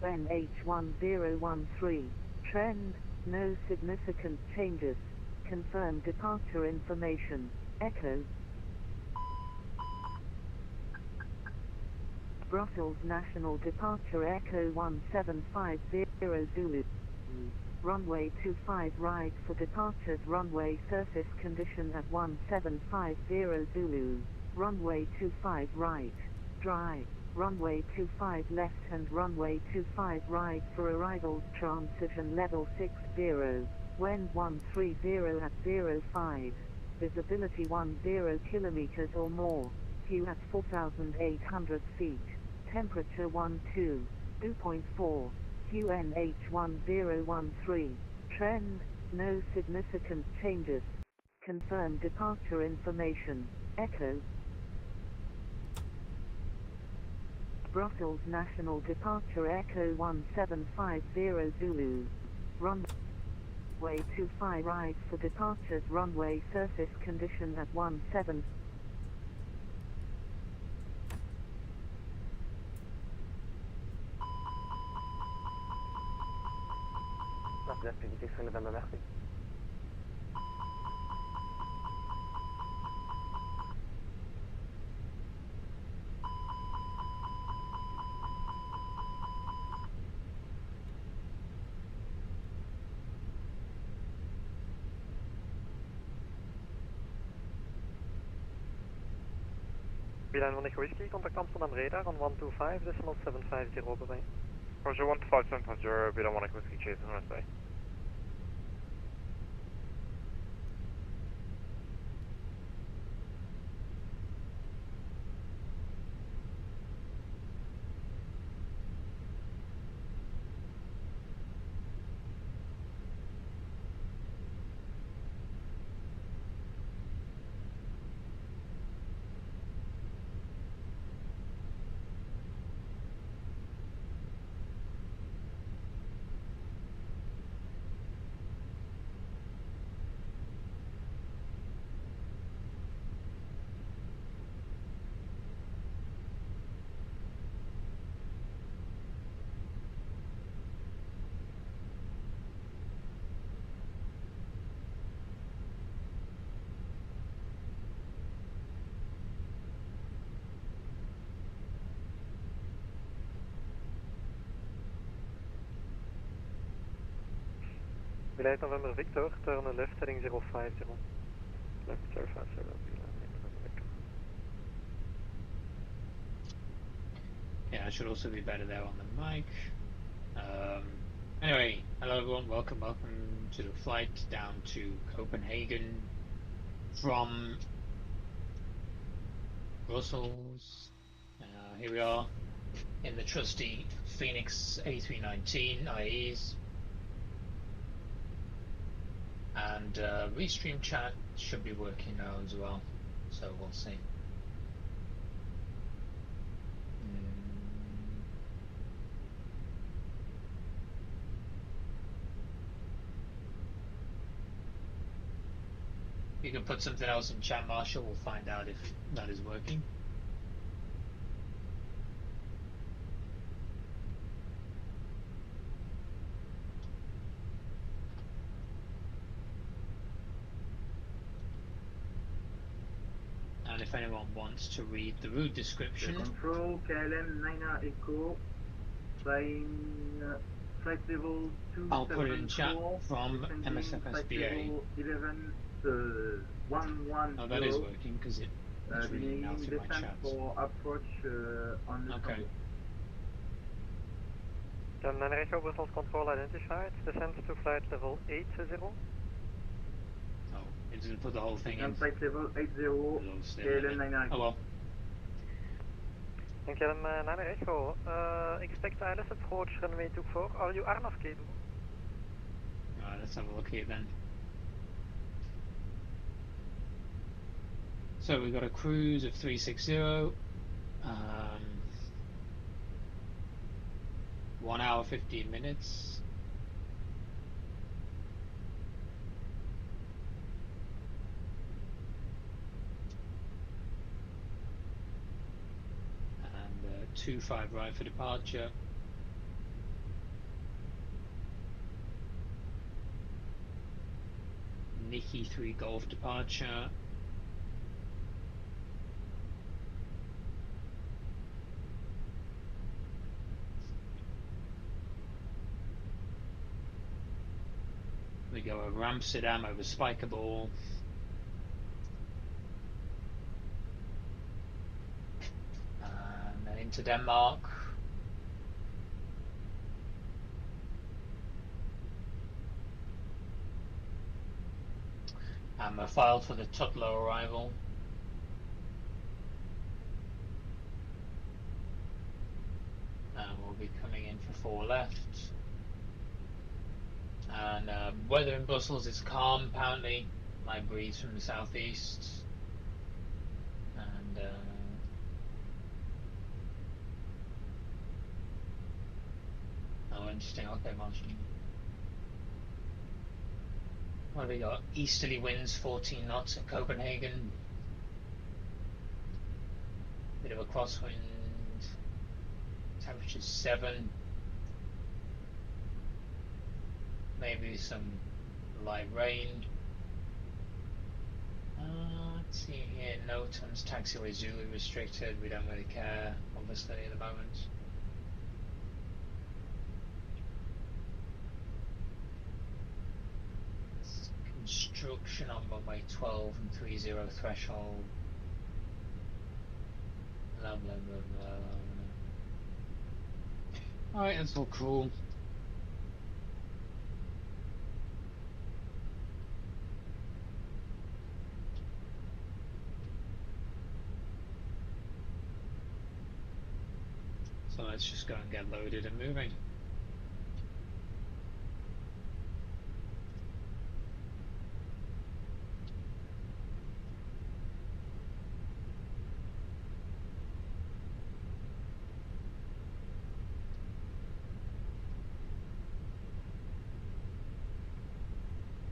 QNH1013. Trend, no significant changes. Confirm departure information. Echo. Brussels National Departure Echo 1750 Zulu. Runway 25 right for departures. Runway surface condition at 1750 Zulu. Runway 25 right. Dry. Runway 25 left and runway 25 right for arrivals. Transition level 60. Wind 130 at 05. Visibility 10 kilometers or more. Q at 4,800 feet. Temperature 2.4. QNH1013. Trend, no significant changes. Confirm departure information. Echo. Brussels National Departure Echo 1750 Zulu. Runway 25 right for departures. Runway surface condition at 17. L'activité sur Madame Merci. Milan 1 Echo Whiskey, contact Amsterdam radar on 125.750 bewijs. Roger 125.750, Milan 1 Echo Whiskey, chasing USA. Milan November Victor, turn left heading 050. Left 050, Yeah, I should also be better there on the mic. Anyway, hello everyone, welcome to the flight down to Copenhagen from Brussels. Here we are in the trusty Fenix a319 IEs. And restream chat should be working now as well, so we'll see. You can put something else in chat, Marshall, we'll find out if that is working. And if anyone wants to read the route description. Control, KLM 9 Echo, flight level 274. I'll put it in chat from MSFS BA. 11, 110. Oh, that is working because it's reading now through my chat. For approach on the okay. Can 9 Echo Brussels control identified, descent to flight level 80. Oh, it didn't put the whole thing in. Flight level 80, KLM 9 Echo. Oh well. And KLM 9 Echo, expect ILS approach runway 24. Are you RNAV capable? Alright, let's have a look here then. So we've got a cruise of 360, 1 hour 15 minutes. And 25 right for departure. Nikki 3 Golf departure. We go over Amsterdam, over Spikerball. And then into Denmark. And we're filed for the Tutlo arrival. And we'll be coming in for 4 left. And weather in Brussels is calm apparently, light breeze from the southeast. And oh, interesting. Okay, monsoon. What have we got? Easterly winds 14 knots at Copenhagen. Bit of a crosswind. Temperature 7. Maybe some light rain. Let's see here. No tons taxiway Zulu restricted. We don't really care, obviously, at the moment. Construction on runway 12 and 30 threshold. Blah blah blah blah. Alright, that's all cool. So let's just go and get loaded and moving.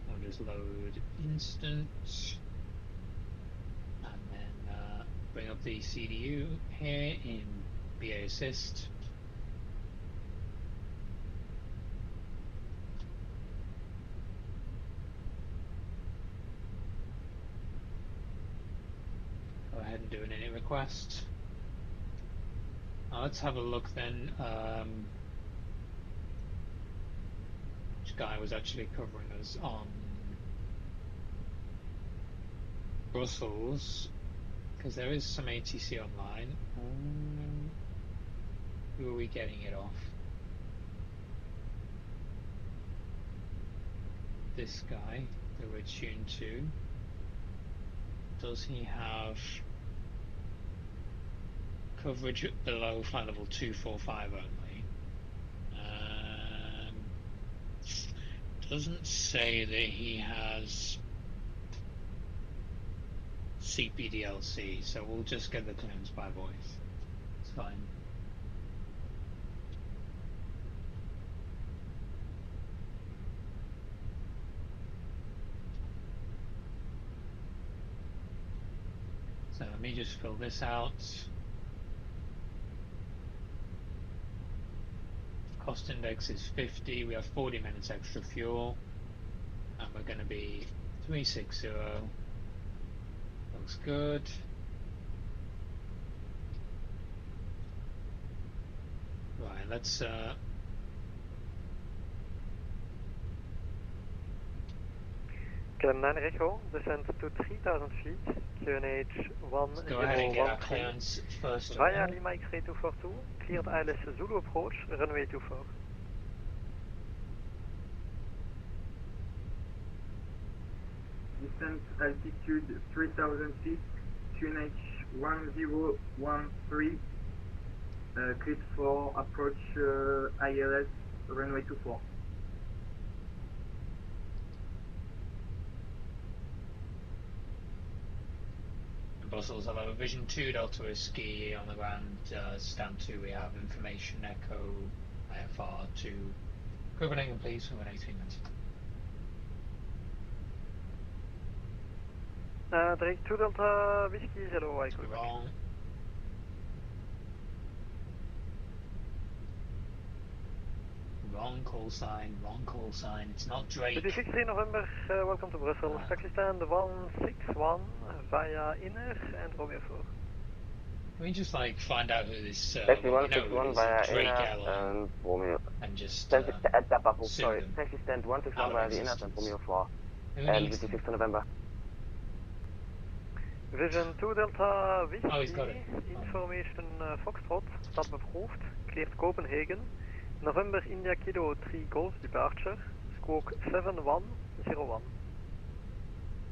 We'll just load instant. And then bring up the CDU here in BA assist. Go ahead and do an init request. Now let's have a look then. Which guy was actually covering us on Brussels? Because there is some ATC online. Who are we getting it off? This guy that we're tuned to. Does he have coverage below flight level 245 only? Doesn't say that he has CPDLC, so we'll just get the clearance by voice. It's fine. So let me just fill this out. Cost index is 50. We have 40 minutes extra fuel, and we're going to be 360. Looks good. Right, let's KLM 9 Echo, descend to 3000 feet, QNH 101 go ahead and get our clearance first. Via Lima X-ray 242, cleared ILS Zulu approach, runway 24. Descent altitude 3000 feet, QNH 1013, cleared for approach ILS runway 24. Brussels, hello. Vision 2, Delta Whiskey on the ground, stand 2, we have information, Echo, IFR 2. Copenhagen, please, for 18 minutes. Drake 2 Delta Whiskey, hello, I call you back. Wrong. wrong call sign, wrong call sign. It's not Drake. VTC 3 November, welcome to Brussels. Taxi stand 161 via Inner and Romeo 4. Can we just like find out who this, Taxi you know, 161 who via this Drake Inner airline and Romeo. and just Taxi, sue sorry, them taxi stand 161 out of via the Inner and existence. Romeo 4. Who And needs them? 56 November. Vision 2 Delta Whiskey, Oh, he's got it. information Foxtrot, start approved, cleared Copenhagen, November India Kilo 3 Golf departure, squawk 7101.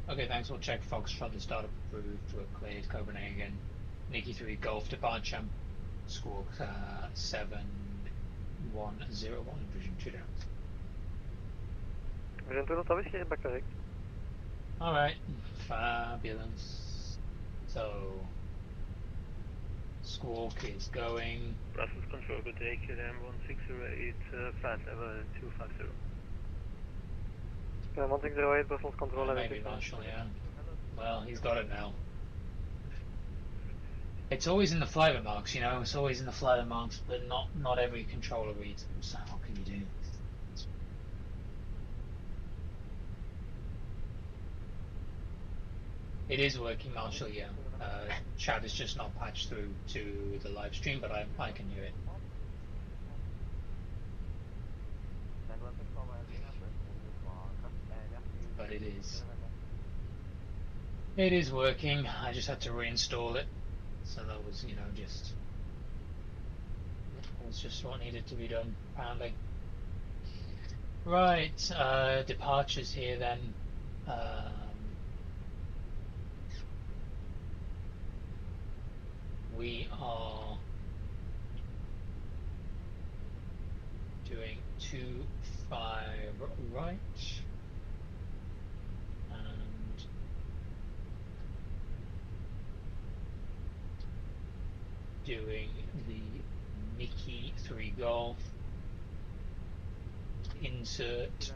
Okay, thanks. We'll check Foxtrot to start approved. We're cleared Copenhagen. Nikki 3 Golf departure. Squawk 7101. Vision 2 down. Vision 2 Delta Whiskey, back correct. Alright, fabulous. So, Squawk is going. Brussels Control, good day, QLM 1608, flight level 250. Yeah, 1608 Brussels control. Maybe Marshall, yeah. Well, he's got it now. It's always in the flight remarks, you know, it's always in the flight remarks, but not every controller reads them, so what can you do? It is working, Marshall, yeah. Chat is just not patched through to the live stream, but I can hear it. But it is working. I just had to reinstall it, so that was, you know, just what needed to be done, apparently. Right, departures here then. We are doing 25 right and doing the Nikki 3 Golf, insert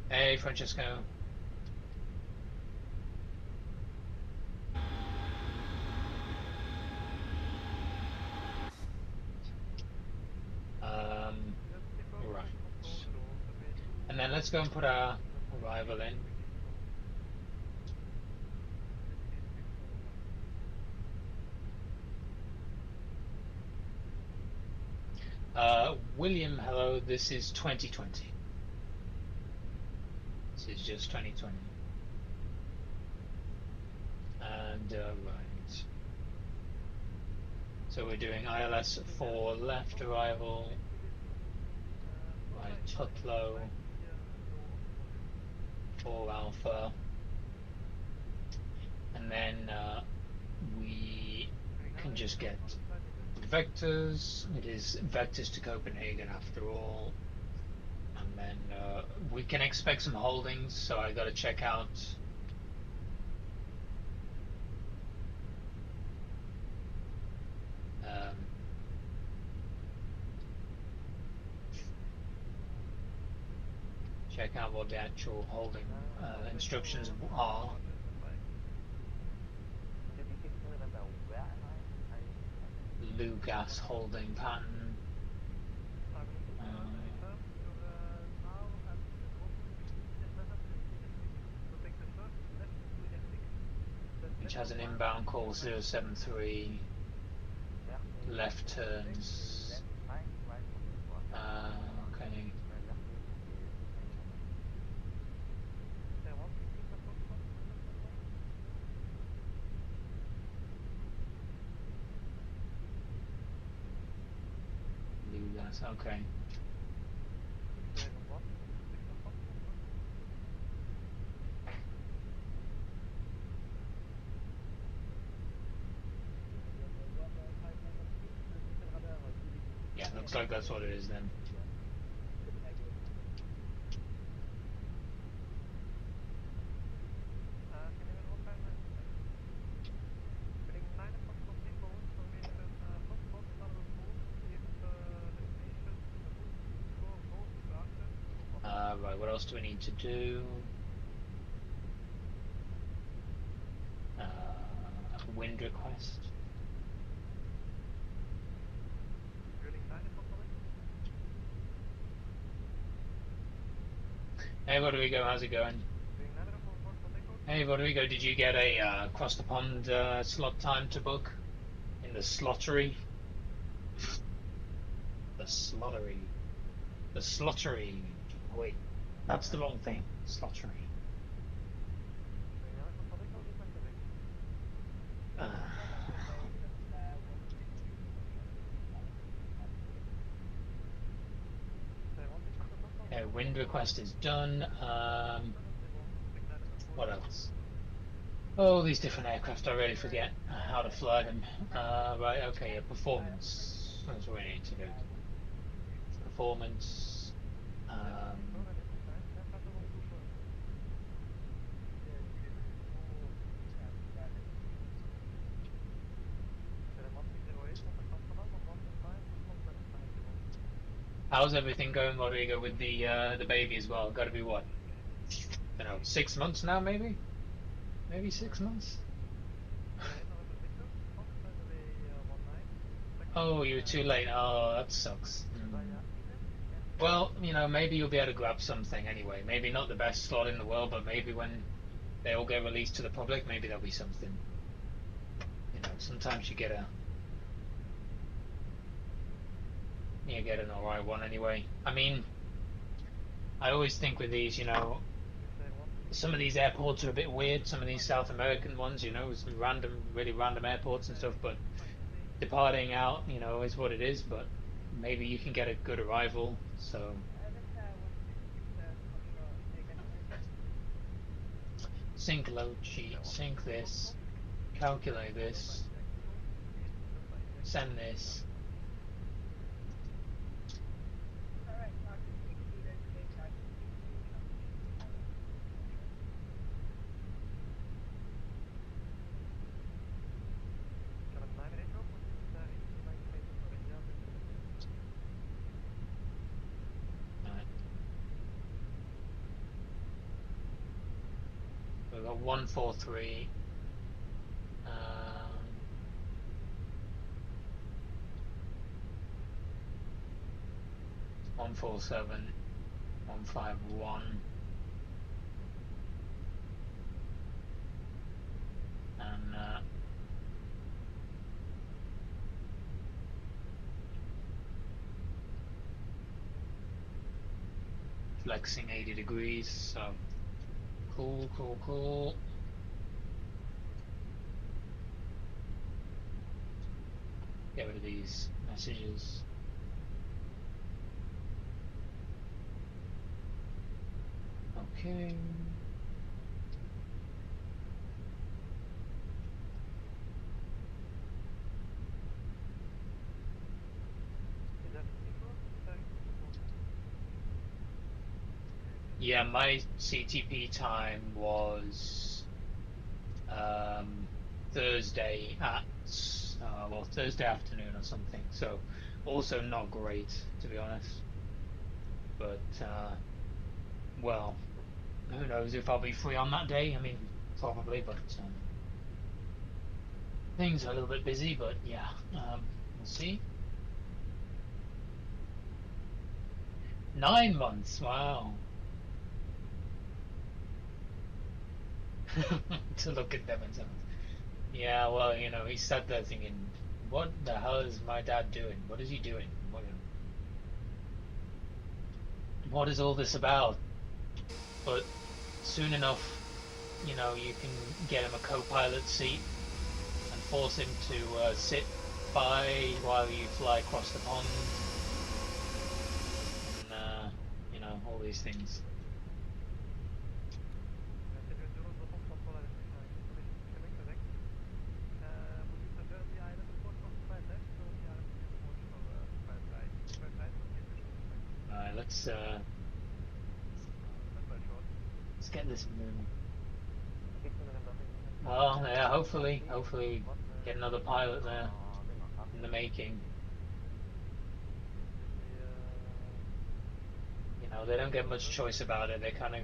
Hey, Francesco. Right. And then let's go and put our arrival in. William, hello, this is 2020. This is just 2020. And right. So we're doing ILS 4 left arrival, right Tutlo, 4 Alpha, and then we can just get vectors. It is vectors to Copenhagen after all. And then we can expect some holdings, so I got to check out what the actual holding instructions are. Lugas holding pattern. Which has an inbound call 073, left turns. Okay. Lugas, okay. Yeah, looks like that's what it is then. Right, what else do we need to do? Wind request. Hey Rodrigo, how's it going? Hey Rodrigo, did you get a across the pond slot time to book in the slottery? The slottery. The slottery. Wait, that's the wrong thing. Slottery. Okay, wind request is done. What else? Oh, these different aircraft, I really forget how to fly them. Right, okay, performance. That's what we need to do. Performance. How's everything going, Rodrigo, with the baby as well? Got to be what? I don't know, 6 months now, maybe? Maybe 6 months? Oh, you're too late. Oh, that sucks. Well, you know, maybe you'll be able to grab something anyway. Maybe not the best slot in the world, but maybe when they all get released to the public, maybe there'll be something. You know, sometimes you get an alright one anyway. I mean, I always think with these, you know, some of these airports are a bit weird. Some of these South American ones, you know, some random, really random airports and stuff. But departing out, you know, is what it is. But maybe you can get a good arrival. So sync load sheet, sync this, calculate this, send this. We've got 143. 147, 151, and flexing 80 degrees. So cool, cool, cool. Get rid of these messages. Okay. Yeah, my CTP time was Thursday at well, Thursday afternoon or something. So also not great, to be honest. But well, who knows if I'll be free on that day. I mean, probably, but things are a little bit busy. But yeah, we'll see. 9 months, wow. To look at them and stuff. Yeah, well, you know, he sat there thinking, what the hell is my dad doing? What is he doing? What is all this about? But soon enough, you know, you can get him a co-pilot seat and force him to sit by while you fly across the pond, and you know, all these things. Alright, let's get this moving. Well, yeah, hopefully get another pilot there in the making. You know, they don't get much choice about it. They kind of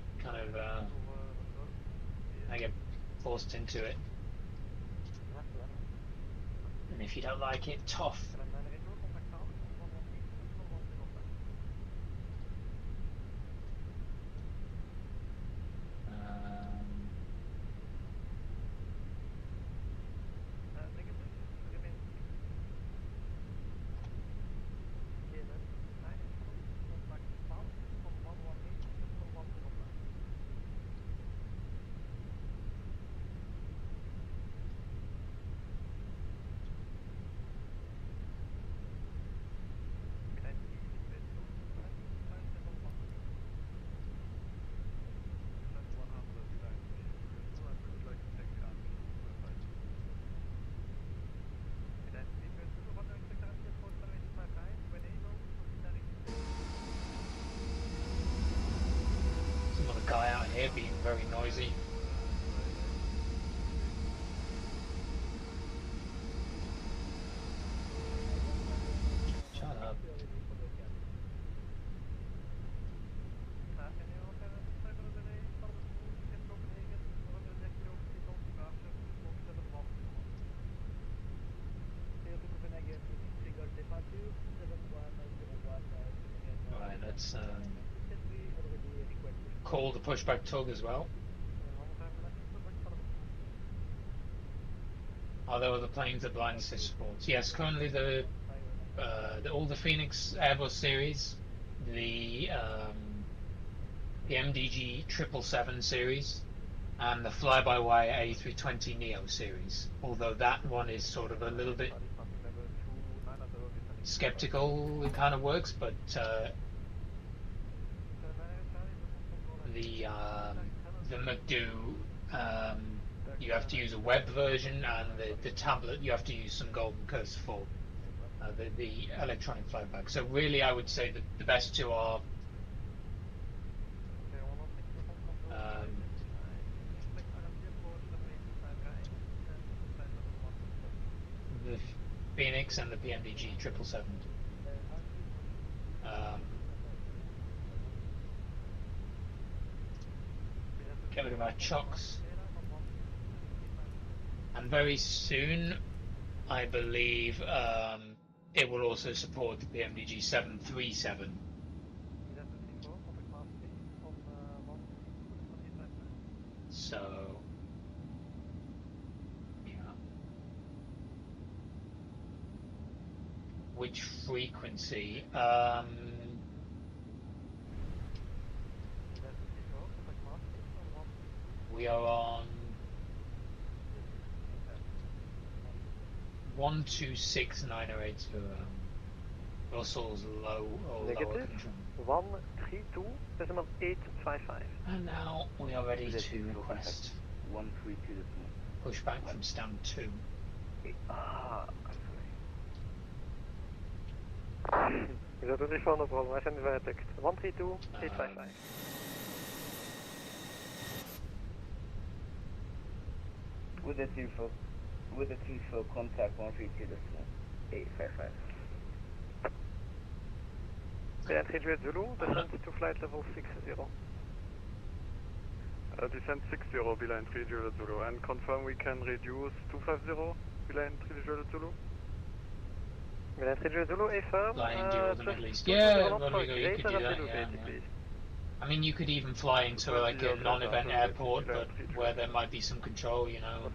I get forced into it. And if you don't like it, tough. noisy. Shut up. Right, let's call the pushback tug as well. Are there other planes that blind assist supports? Yes, currently all the Phoenix Airbus series, the MDG 777 series, and the fly-by-wire A320 Neo series. Although that one is sort of a little bit skeptical, it kind of works, but the McDo, you have to use a web version, and the tablet you have to use some golden curse for the electronic flyback. So really, I would say that the best two are the Phoenix and the PMDG 777. Get rid of our chocks, and very soon, I believe, it will also support the PMDG 737. So, yeah. Which frequency? We are on 126908 Russell's low or lower Negative. control. 132.855. And now we are ready to request 132. pushback from stand 2. Is that really fun? No problem. I send you a text. 132.855. With the two for contact 132.855. Entry Juliet Zulu, descent to flight level 60. Descent 60, Beeline 3 Juliet Zulu, and confirm we can reduce 250, Beeline 3 Juliet Zulu. Beeline 3 Juliet Zulu, affirm. Flying dual the Middle East. just Yeah, not Rodrigo, you could do that, yeah. I mean, you could even fly into like a non-event airport, but where there might be some control, you know,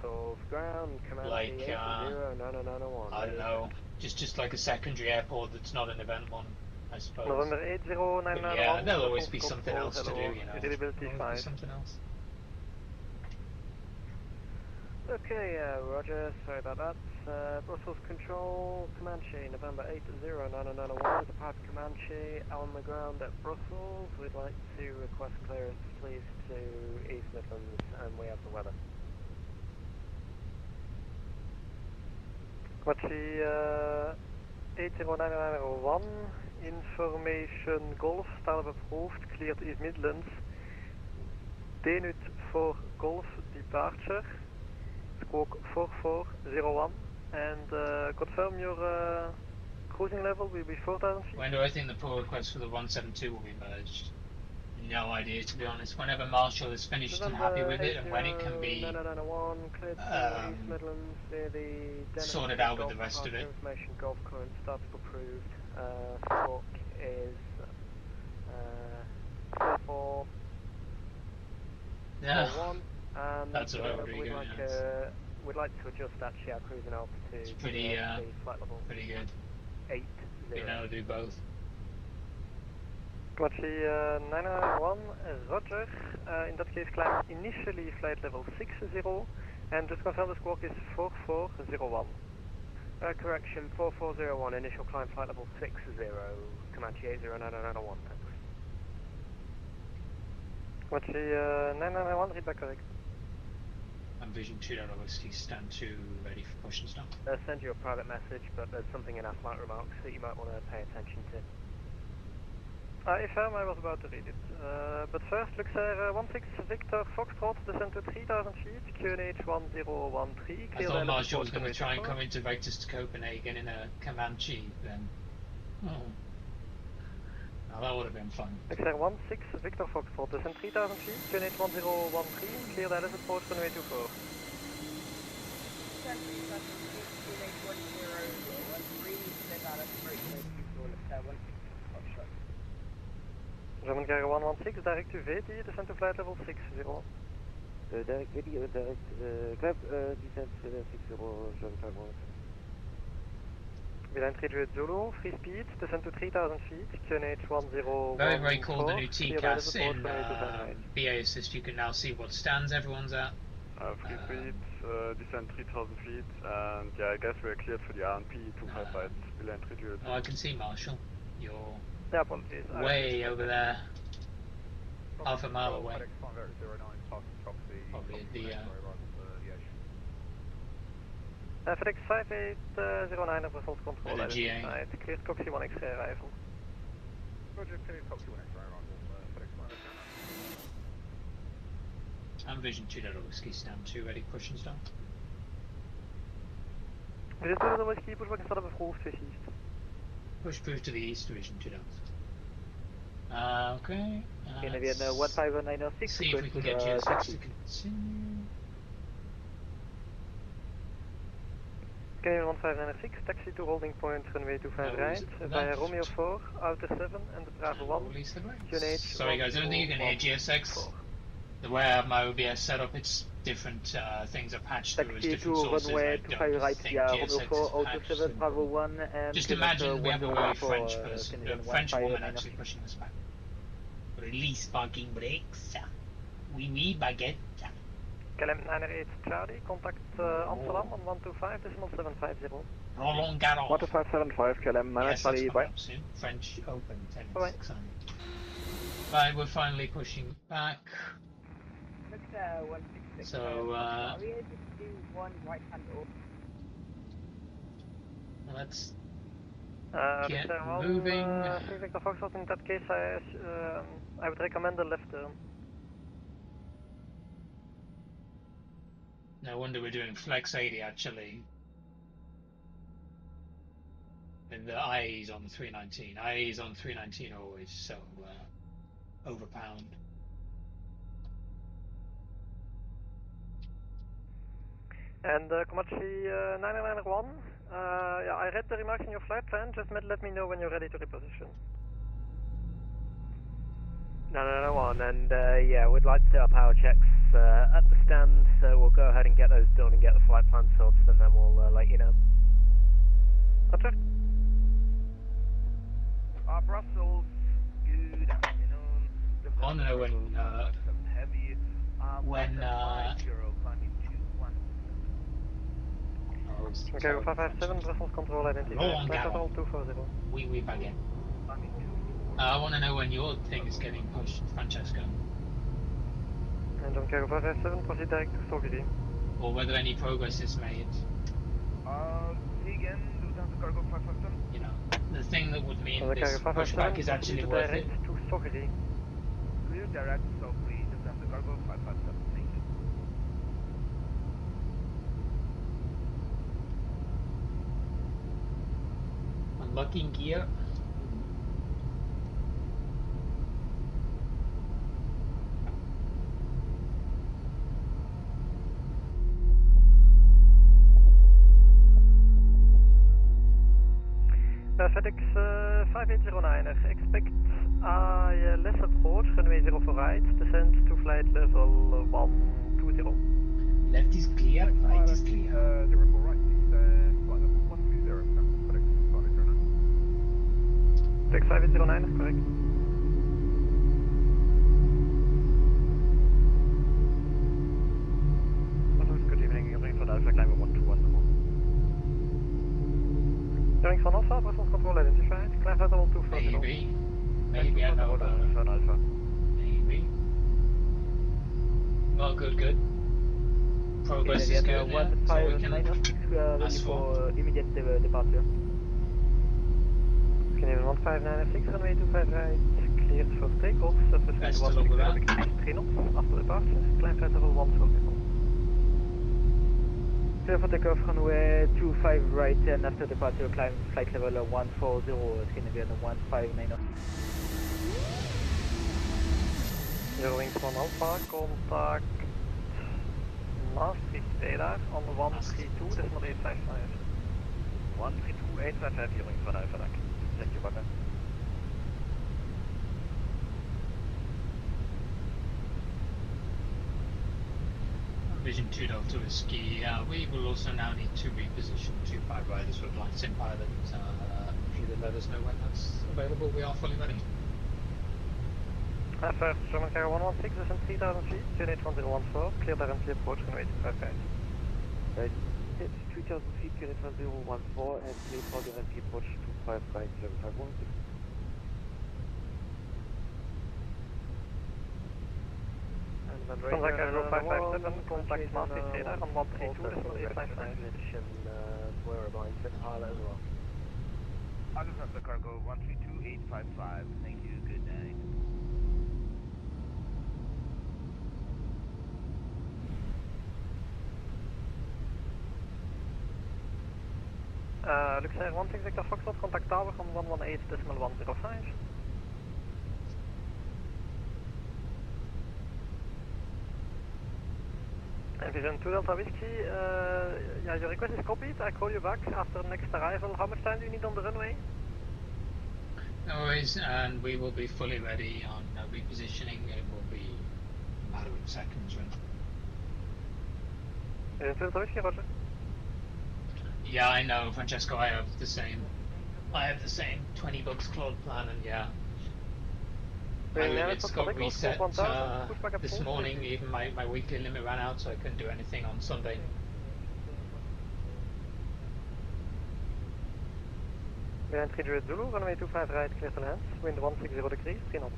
Ground, command like, 09091. I don't know, just like a secondary airport that's not an event one, I suppose. November 80991. But yeah, there'll always be something else to do, you know. Visibility There'll always 5. be something else. Okay, Roger, sorry about that. Brussels Control, Comanche, November 80991, depart Comanche, on the ground at Brussels. We'd like to request clearance, please, to East Midlands, and we have the weather. Comanche, 80991, information Golf, staat op het hoofd, cleared East Midlands. Denut for Golf, departure. Squawk 4401, and confirm your cruising level will be 4,000 feet. When do I think the pull request for the 172 will be merged? No idea, to be honest. Whenever Marshall is finished and happy with it, and when it can be sorted out with the rest of it. Information Golf current startup approved. Squawk is 4401. Yeah. That's a Rodrigo, we'd like to adjust actually our cruising altitude. It's pretty, flight level pretty good. 80. We know how to do both. Comanche 991, Roger. In that case, climb initially flight level 60, and just confirm the squawk is 4401. Correction, 4401, initial climb flight level 60, Comanche 80991. Comanche 991, read back correct. And Vision 2 Whiskey, stand 2, ready for push and stop. Send you a private message, but there's something in our flight remarks that you might want to pay attention to. Affirm, I was about to read it. But first, Luxair 16 Victor Foxtrot, descend to 3000 feet, QNH 1013, I clear thought the Marshall was going to LS try and approach come into Vectors to Copenhagen in a Comanche then. Oh. Now that would have been fun. Luxair 16 Victor Foxtrot, descend 3000 feet, QNH 1013, clear the LS approach runway 24. German Carrier 116, direct to VT, descend to flight level 60. Direct video, direct, grab, descent 60, German 51. Beeline 38 Zulu, free speed, descend to 3000 feet, QNH 1014. Very, very cool, the new clear the LS TCAS approach in runway 25 right. BA Assist. You can now see what stands everyone's at. Free speed, descend 3000 feet, and yeah, I guess we're cleared for the RNP 25 right, Beeline 38. Oh, I can see Marshall. You're Yeah, apologies. way over there. Half a mile away. Probably at the FedEx 5809 of result control. the GA. Cleared Coxie 1 X-ray arrival. Roger, cleared Coxie 1 X-ray arrival, FedEx 1. And Vision 2 Whiskey, stand 2 ready, push and start. Vision 2 Whiskey, push back and start up with Wolf to east. Push through to the east, Vision 2 okay. Gonna be in 15906. See if we can get GSX to continue. Canadian 1596, taxi to holding point runway 25 right, via Romeo 4, Outer 7 and the Bravo 1, Release the brakes. QNH. Sorry guys, I don't think you can hear GSX. The way I have my OBS set up, it's different things are patched through as Taxi different to sources. runway I 25 don't right think via Romeo GSX 4, is Outer patched 7, Bravo through. 1 and Just Quebec, imagine we have a very 104, French person, a French woman actually 1596. pushing us back. Release parking brakes. Oui, baguette. KLM 908 Charlie, contact Amsterdam on 125 decimal 750. Roland Garros. 12575, KLM 908 Yes, Charlie, that's bye. coming up soon. French Open tennis. Bye. Right, we're finally pushing back. So, are we able to do one right hand or? let's Get get moving. Victor Foxtrot, in that case I would recommend the left turn. No wonder we're doing flex 80 actually. And the IA's on 319. IA's on 319 always, so over pound. And Komachi 991, yeah, I read the remarks in your flight plan, just let me know when you're ready to reposition. 991, and yeah, we'd like to do our power checks at the stand, so we'll go ahead and get those done and get the flight plan sorted, and then we'll let you know. Roger. Brussels, good afternoon. I want to know when heavy, Okay, 557, Brussels control identified. Roland Flight Garros. total 240. Oui, baguette. I want to know when your thing is getting pushed, Francesco. And John Cargo 557, proceed direct to Stokely. Or whether any progress is made. See again, Lieutenant Cargo 557. You know, the thing that would mean John this Cargo 557, pushback is actually proceed worth it. direct to Stokely. Clear direct, Stokely, Lieutenant Cargo 557. Thank you. Unlocking gear. FedEx 5809, expect ILS approach, runway 04 right, descend to flight level 120. Left is clear, right is clear. 04 right, flight level 120, FedEx 5809. FedEx 5809 is correct. Good evening, you're ring for Alpha, climb 121. Bearing for Alpha, Brussels control identified, climb level 240. Maybe, I know about it. Alpha. Maybe. Well, good. Progress is good, yeah. So we can ready for immediate departure. Canadian 1596, runway 25 right, cleared for takeoff, surface Best wind of luck with 160 degrees, 3 knots after departure, climb flight level 140. Clear for takeoff, runway 25 right, and after departure, climb flight level 140, it's going to be on the 15906. Eurowings 1 Alpha, contact Maastricht radar on 132, decimal 855. 132, 855, Eurowings 1 Alpha, dank. Thank you, Baka. Vision 2 Delta Whiskey. We will also now need to reposition 25 riders with line sim pilot. If you could let us know when that's available, we are fully ready. First, German Carrier 116, descent 3000 feet, unit 1014, clear directly approach, runway 255. It's 3000 feet, unit 1014, and clear for directly approach 25 right, 7516. Contact Carrier 557, contact Maastricht radar on 132, decimal 855. Whereabouts and pilot as well. Alpha Cargo 132855. Thank you. Good night. Luxair 16 Victor Foxtrot, contact tower on 118, decimal 105. And Vision 2 Delta Whiskey, yeah, your request is copied. I call you back after next arrival. How much time do you need on the runway? No worries, and we will be fully ready on repositioning. It will be a matter of seconds, really. Vision 2 Delta Whiskey, roger. Yeah, I know, Francesco. I have the same 20 bucks Claude plan, and yeah. My limits got reset this morning. Even my weekly limit ran out, so I couldn't do anything on Sunday. Behind 3 Juliet Zulu, runway 25 right, clear to land, wind 160 degrees, 3 knots.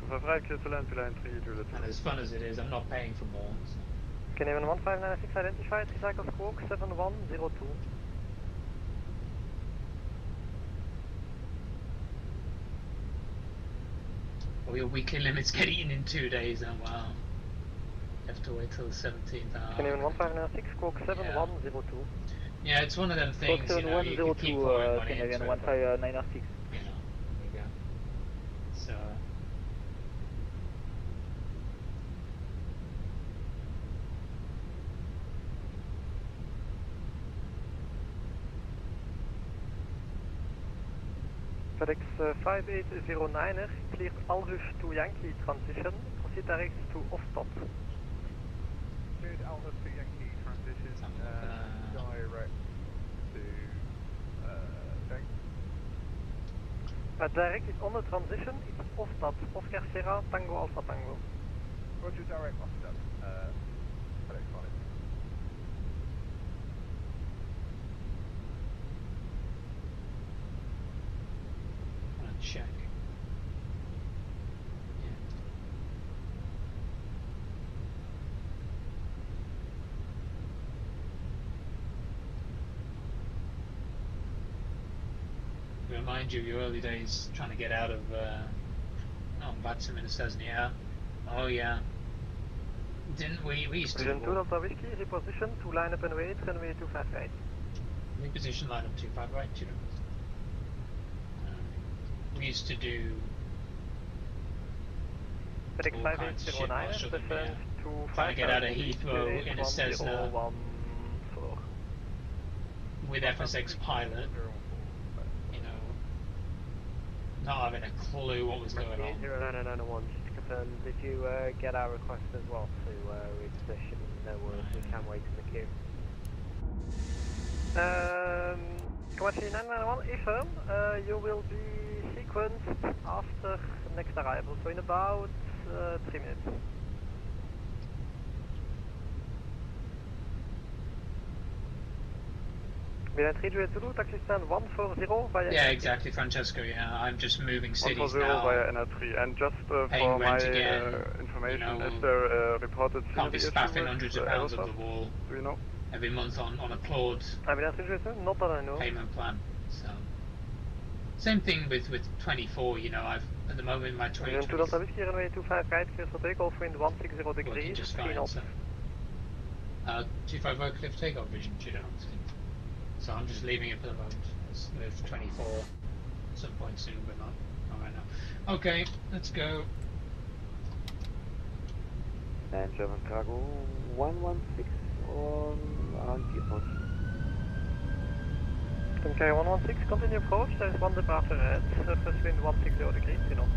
25 right, clear to land, behind 3 Juliet Zulu. And as fun as it is, I'm not paying for more. So. Canadian 1596 identified, recycle squawk 7102. Oh, your weekly limit's get eaten in 2 days, and wow. You have to wait till the 17th hour. Canadian 1596, squawk 7102. Yeah, it's one of them things, you know, you can keep pouring money into it, but, 1596. you know, there you go. So... FedEx 5809er, cleared Alruf to Yankee transition, proceed direct to Ostad. Good Alpha to Yankee transition, direct to direct is on the transition, it's Ostad, Oscar Sierra, Tango Alpha Tango. Roger, direct Ostad, FedEx 5. Check. Yeah. Remind you of your early days trying to get out of Vatsum in a Cessna. Oh yeah. Didn't we used to... Vision 2 Delta Whiskey, reposition to line up and wait, runway 25 right. Reposition line up 25 right, you know. We used to do FedEx 5809, descent to 5 trying to get out of Heathrow in a Cessna with FSX pilot, you know, not having a clue what was going on. 0991, just to confirm, did you get our request as well to reposition? No worries, we can wait in the queue. Comanche 991, affirm, you will be sequenced after next arrival, so in about 3 minutes. Behind 3 Juliet Zulu, taxi stand 140 via... Yeah, exactly, Francesco, yeah, I'm just moving cities 140 now. via NR3, and just for my information, you know, is there a reported can't be scenery spaffing issue hundreds with of pounds up Aerosol? the wall Do you know? every month on a Claude Behind 3 Juliet Zulu, not that I know. payment plan, so Same thing with 24. You know, I've at the moment my Vision 2 2020. Delta Whiskey, runway 25 right, clear for takeoff, wind 160 Working degrees, just 3 fine. knots. So, 25 right cliff takeoff vision 2 knots. So I'm just leaving it for the moment. Let's move 24 at some point soon, but not right now. Okay, let's go. And German cargo 116 on RNT approach. German cargo 116, continue approach, there is one departure ahead, surface wind 160 degrees, 3 knots.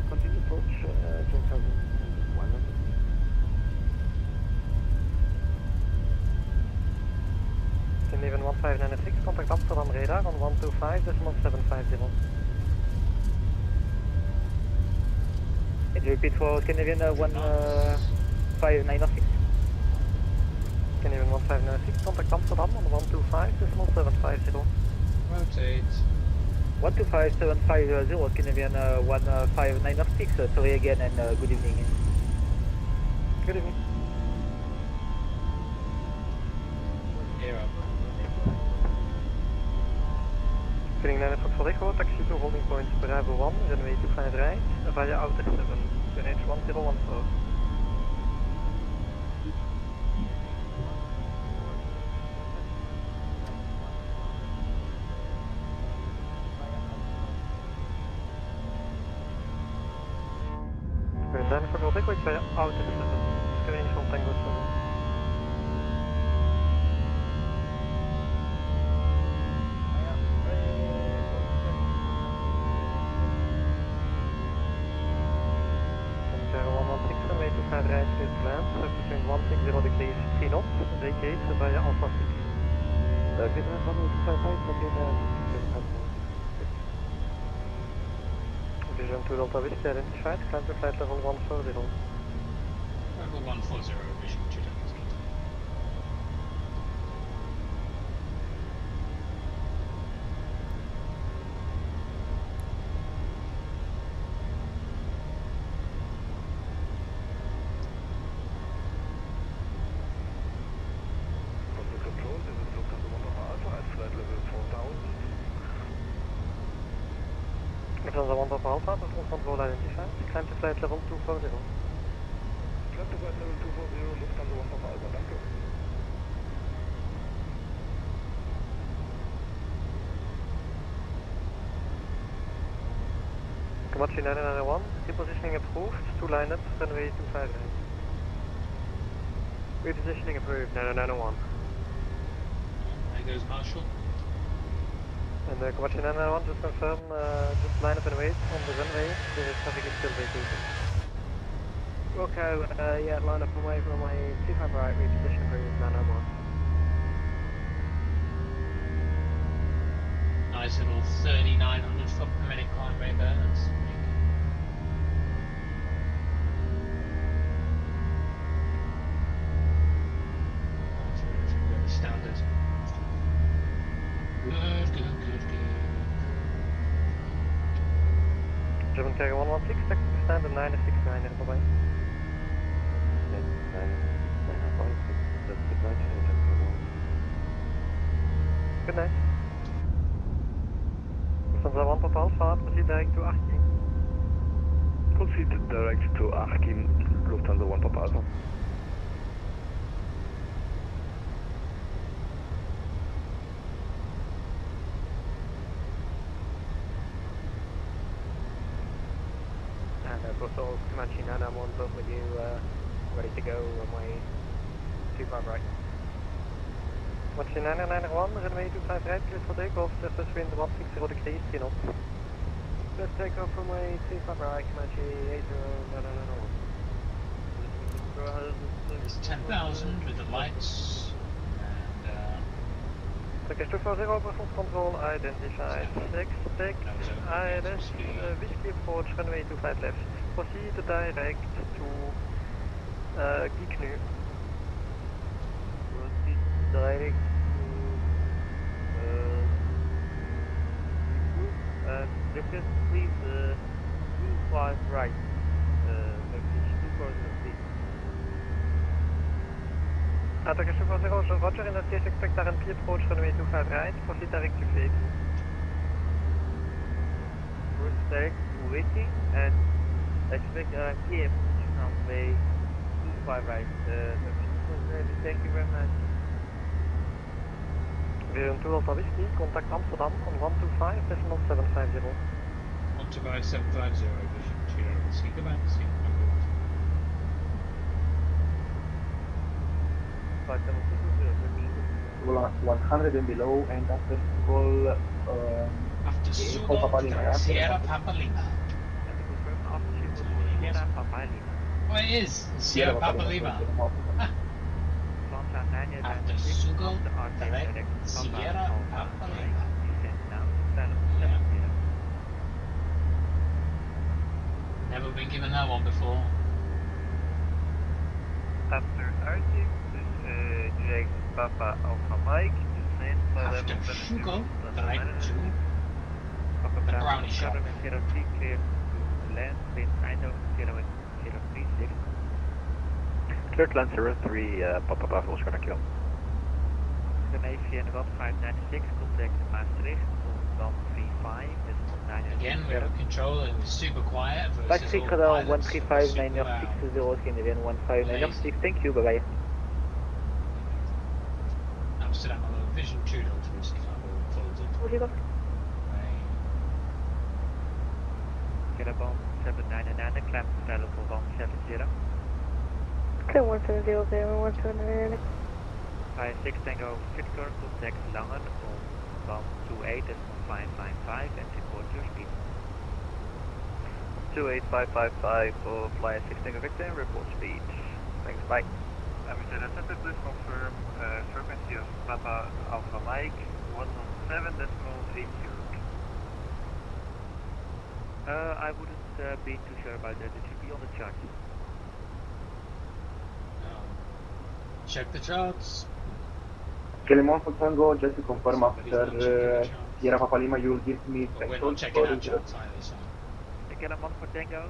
Continue approach, German cargo 116. Scandinavian 1596, contact Amsterdam radar on 125.750. Can you repeat for Scandinavian 1596? Scandinavian 1596, contact Amsterdam on 125.750. Rotate. 125.750, Scandinavian 1596, sorry again and good evening. Good evening. Here up. Feeling 9 Fox for Echo, taxi to holding point Bravo 1, runway 25 right, via outer 7, QNH 1014. Feeling 9 Fox for Echo, it's via outer 7, QNH 1 Tango 7. Right, clear to land, surface wind 160 degrees, 3 knots, vacate via Alpha 6. Vietnam 1255, container 57. Vision 2 Delta Whiskey identified, climb to flight level 140. Level 140, vision 2 knots. Lufthansa 1 Papa Alpha, Lufthansa control identified, climb to flight level 240. Climb to flight level 240, Lufthansa 1 Papa Alpha, danke. Komatsu 991, repositioning approved, 2 line up, runway 25 right. Repositioning approved, 991. There goes Marshall. And Komatsu 991, just confirm, just line up and wait on the runway, the traffic is still vacated. Rocco, yeah, line up and wait, runway 25 right, reposition approved, 991. Nice little 3,900 foot per minute climb rate there. That's pretty good. That's really standard. Good. German carrier 116, taxi to standard 969, bye-bye. Good night. Lufthansa 1 Papa Alpha, proceed direct to Archie. Proceed direct to Archie, Lufthansa 1 Papa Alpha. And of course all Comanche 991 both with you, ready to go, runway 25 right. Comanche 991, runway 25 right, clear for takeoff, surface wind 160 degrees, 3 knots. Let's take off runway 25 right, Comanche 80. It's 10,000 with the lights. And Turkish 240, operations control identified. Expect ILS Whiskey approach, runway 25 left. Proceed direct to Giknu. Proceed direct to request please 25 right. Turkish 240 please. Turkish 240, Roger, in that case expect RNP approach, runway 25 right. Proceed direct to Fenix. approach direct waiting and expect PM runway 25 right. Thank you very much. Weer een Delta Whiskey, contact Amsterdam on 125 decimal 750. 125 vision 2 whiskey, goodbye, see. Last 100 and below, and after school, After Sugo, Papa Lima, Sierra Papa Lima. And to confirm after Sugo, Sierra Papa Lima. Oh, it is Sierra Papa Lima. After Sugo, direct Sierra Papa Lima. Yeah. Never been given that one before. After Arctic, direct Papa Alpha Mike, descend After Sugo, direct to the brownie shop. 03 clear to land, wind Eindhoven 036. Clear to land 03, Papa Bravo is gonna kill. Canadian 1596, contact Maastricht on 135, decimal 9. Again, we have control, it was super quiet versus Taxi all the Radar pilots, it was 135 super loud. 960 Scandinavian 159 thank you, bye bye. Amsterdam, vision 2 Delta Whiskey, folded. Terrebonne 799, climb to level 170. Clear 170, 179. 56 Tango Victor, contact Langen on 128, decimal 595 and report your speed. 28555 for flyer 6 Tango Victor, report speed. Thanks, bye. Amsterdam Center, please confirm frequency of Papa Alpha Mike 117 decimal 80. I wouldn't be too sure about that, it should be on the chart. Check the charts. Kelemon for Tango, just to confirm after Sierra Papa Lima, you'll give me But we're vectors not checking for our charts either, so. Kelemon for Tango,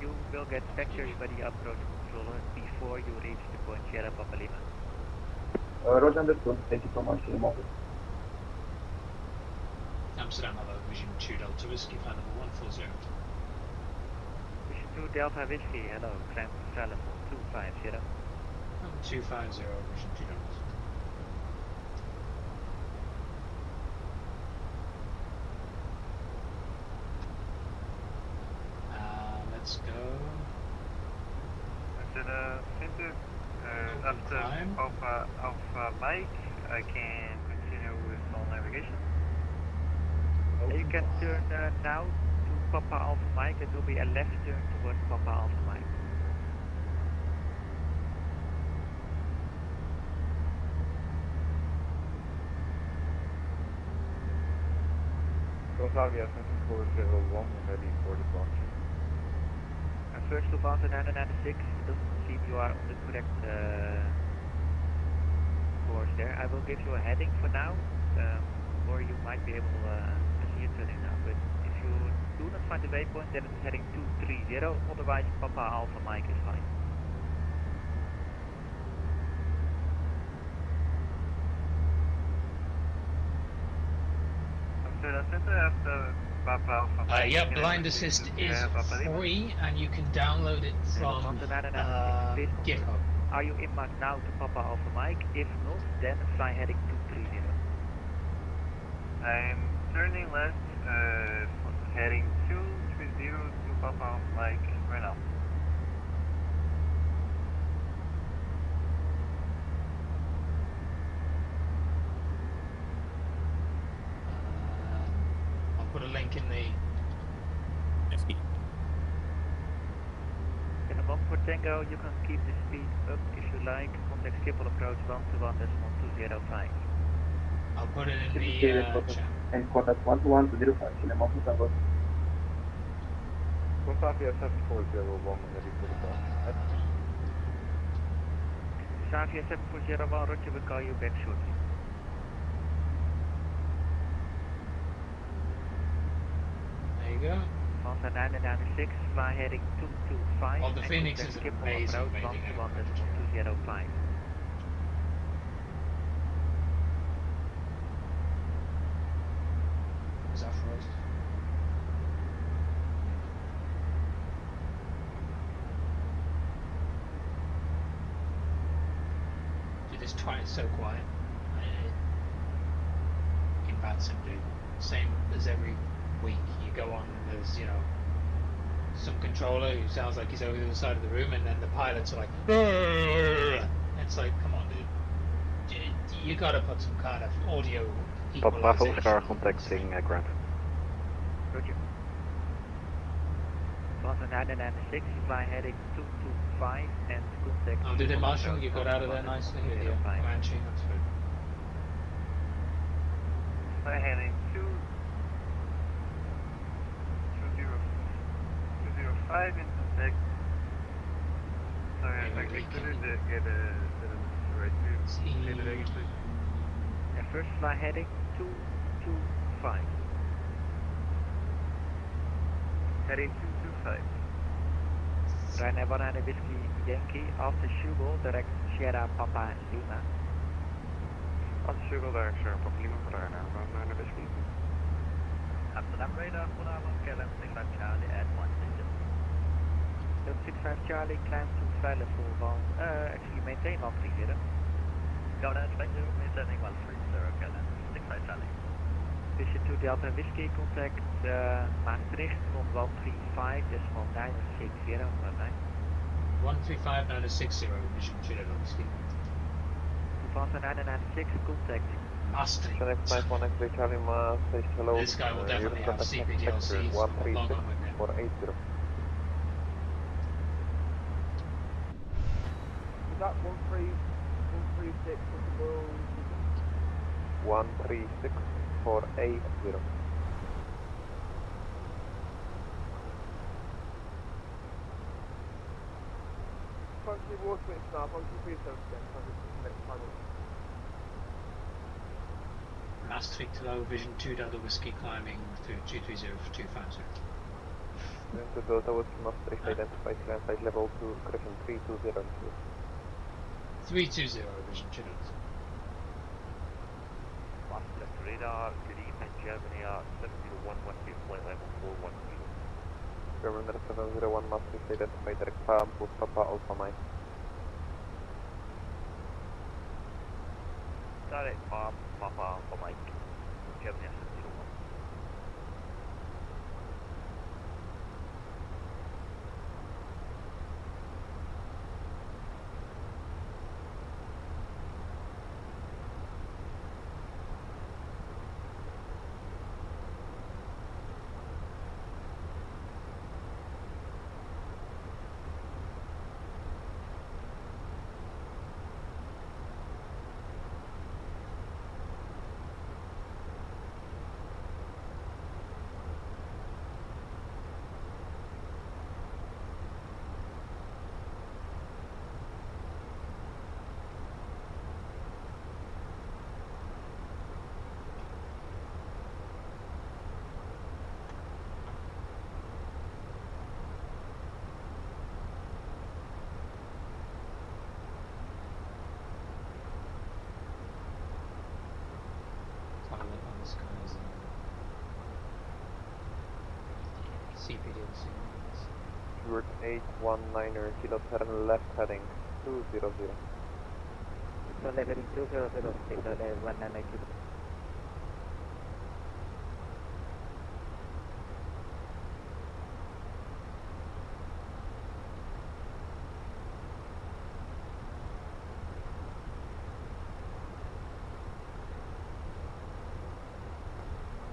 you will get vectors by the approach controller before you reach the point Sierra Papa Lima. Roger, understood. Thank you so much, Kelemon. Amsterdam, vision 2 Delta Whiskey, flight level 140. Vision 2 Delta Whiskey, hello, climb to level 250. 250, vision 2 Delta. Let's go. Center, after Alpha Mike, I can continue with all navigation. You can turn now to Papa Alpha Mike, it will be a left turn towards Papa Alpha Mike. Consalvia 7401, ready for departure. First Lufthansa 996, it doesn't seem you are on the correct course there. I will give you a heading for now, or you might be able to see it turning now. But if you do not find the waypoint, then it's heading 230, otherwise Papa Alpha Mike is fine. Center after Papa Alpha Mike. Yeah, blind assist is free and you can download it from GitHub. Are you in mark now to Papa Alpha Mike? If not, then fly heading 230. I'm turning left, heading 230 to Papa Alpha Mike right now. I'll put a link in the... In a 1 for Tango, you can keep the speed up if you like. Contact Schiphol approach 121.205. I'll put it in the chat. And contact 121-205, Kelemon for Tango. Consalvia 7401, ready for departure. Savia 7401, Roger, will call you back shortly. There you go. Lufthansa 996, fly heading 225. Oh, the Fenix is an amazing, amazing aircraft. 121.205. Is that for us? is twice so quiet in Batson, dude. Same as every week. You go on and there's, you know, some controller who sounds like he's over the other side of the room, and then the pilots are like, it's like, come on, dude. You gotta put some kind of audio Papa Bravo, equalization. Scar contacting ground. Roger. Boston 996, fly heading 225 and contact. Oh, did it, Marshall? You got out of there nicely with your Comanche, that's good. Fly heading 205 in contact. Sorry, I couldn't get the right view. Say that again, please. Yeah, first fly heading 225. Heading 225. Ryanair 100 Whiskey Yankee, after Schugle, direct Sierra Papa Lima. After Schugle, direct Sierra Papa Lima for Ryanair 100 Whiskey. Amsterdam radar, 1 KLM 65 Charlie at 160. 65 Charlie, climb to flight level 1, actually maintain 130. Go down, expect you, maintaining 130 KLM 65 Charlie. Vision 2 Delta Whiskey, contact Maastricht on 135, decimal 960, 135 960, Vision 2 Delta Whiskey. Lufthansa 996, contact Maastricht. Fenix 91 Charlie Maastricht, hello. This guy will definitely have CPDLC, so we'll log on with him. 480. Is that 136 possible? 136 480. Funky water staff, funky free service again, Maastricht low, Vision 2 Delta Whiskey climbing through 230 for 250. Into Delta Whiskey Maastricht, identified climb flight level 2, correction 320. 320, Vision 2 Delta. Maastricht radar, good evening, Germany, 701 West flight level 410. German 701 Maastricht, identified direct Pampo, Papa Alpha Mike. Direct Papa Alpha Mike, Germany 701. On this guy's CPDLC. Stewart 819er, kilo turn left heading 200. So leveling 200, signal 190.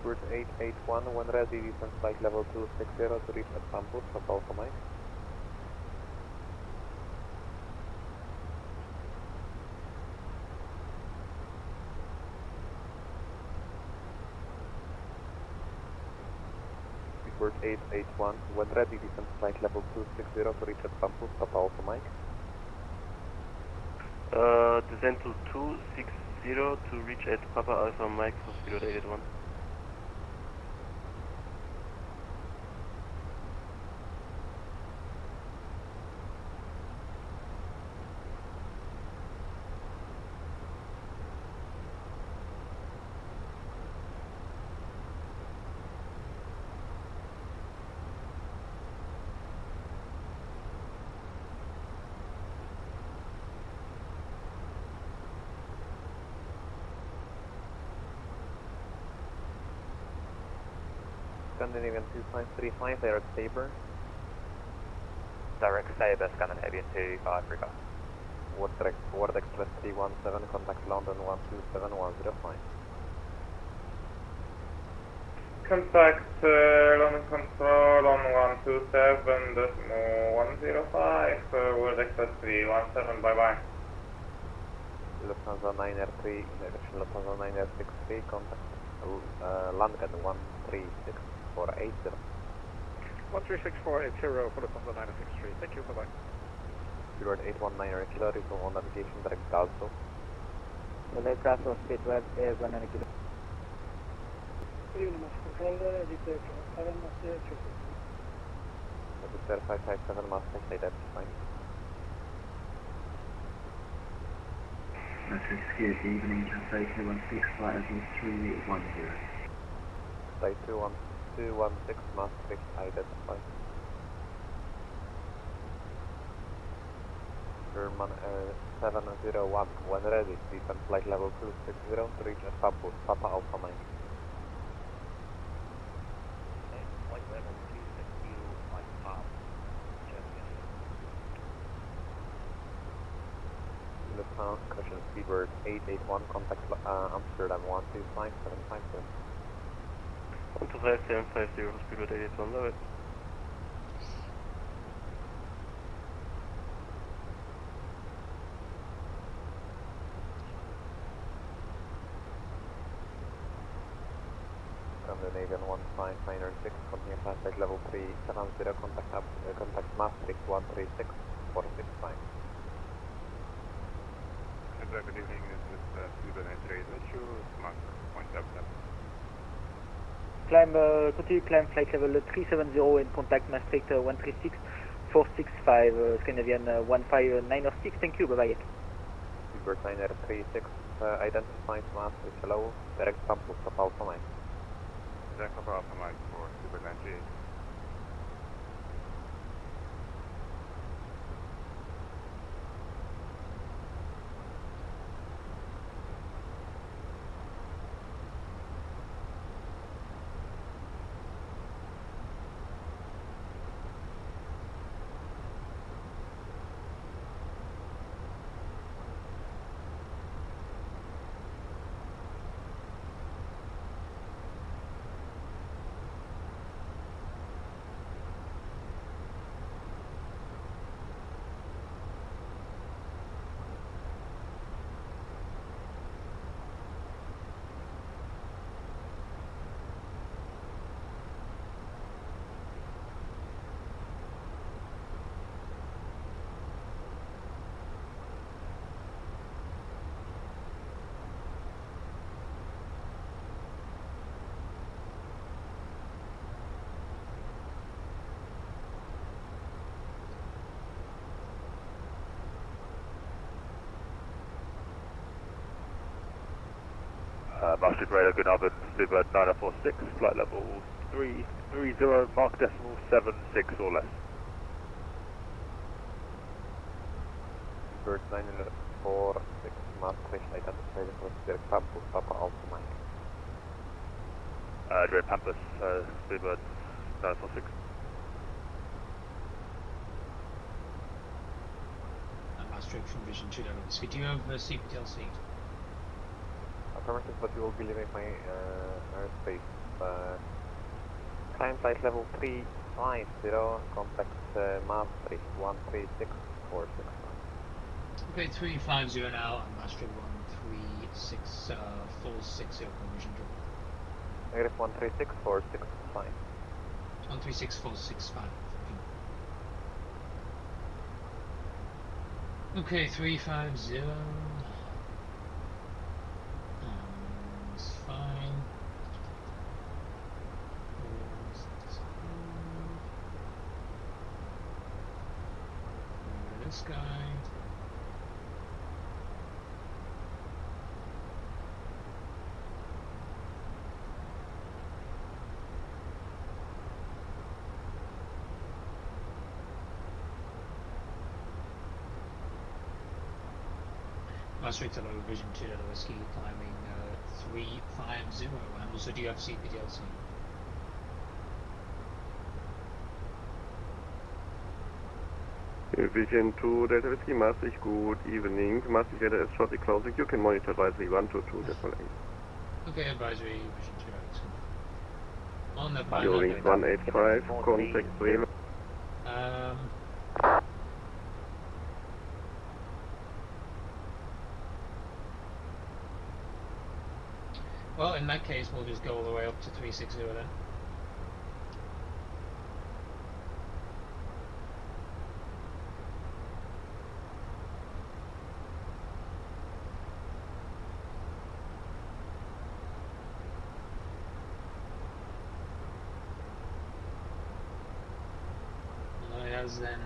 Stewart 881, when ready, descend flight level 260 to reach at Pampus, Papa Alpha Mike. Stewart 881, when ready, descend flight level 260 to reach at Pampus, Papa Alpha Mike. Descend to 260 to reach at Papa Alpha Mike for 0881. Scandinavian 2535, direct Sabre. Direct Sabre, Scandinavian 2535. Word Express 317, contact London 127105. Contact London Control on 127.105, World Express 317, bye bye. Lufthansa 9R3, direction Lufthansa 9R63, contact London 136480. 136480 for Lufthansa 963. Thank you, bye-bye. Steward 819 Kilo, resume on navigation direct Dalso. The aircraft was speedway is 100 kilo. Register 557 Maastricht, identify. Maastricht security, evening, Cathay 216, flight level 310. Flight 216 Maastricht, identify. German 701, when ready, descend flight level 260 to reach at Papa Alpha Mike. Flight level 260, like Pop. Lufthansa cushion Speedbird 881, contact Amsterdam 125750. 125.750, Speedbird 881, low it. Scandinavian 15906, continue flight level 370, contact Maastricht 136465. Good evening, this is Speedbird 938, let's use Mach 177. Continue climb flight level 370 and contact Maastricht 136465, Scandinavian 15906. Thank you, bye-bye. Speedbird 936, identified Maastricht, hello, direct campus of Alpha Mike. Direct Papa Alpha Mike for Speedbird 98. Maastricht radar, good Alvin, Speedbird 9046, flight level 330, mark decimal 76 or less. Speedbird 946, Maastricht, identified with direct campus Papa Alpha Mike. Direct Pampas, Speedbird 946. Maastricht from Vision 2 Delta Whiskey. Do you have a CPTLC? Affirmative, but you will be leaving my airspace. Climb flight level 350, contact Maastricht 136465. Okay, 350 now, and Maastricht 136.460 from Vision 2. Negative 136465. 136.465. Okay, 350. It's fine. This guy. Maastricht hello, Vision 2 Delta Whiskey, climbing 350, and also do you have CPDLC? Vision 2, Delta Whiskey, Maastricht, good evening. Maastricht radar is shortly closing. You can monitor advisory 122.8. Okay, advisory, Vision 2, that's good. On the Your wings 185, contact Bremen. Well, in that case, we'll just go all the way up to 360 then. As then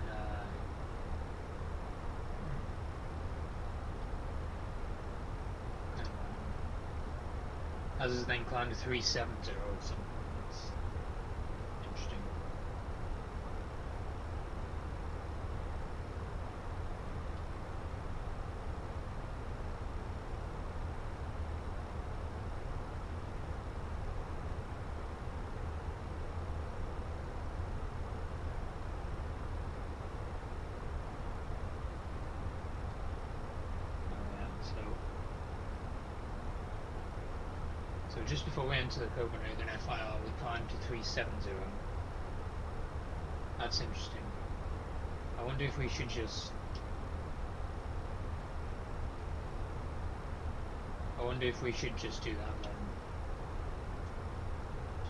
as is then climb to 370 or something. That's interesting. So just before we enter the Copenhagen FIR, we climbed to 370. That's interesting. I wonder if we should just... do that then.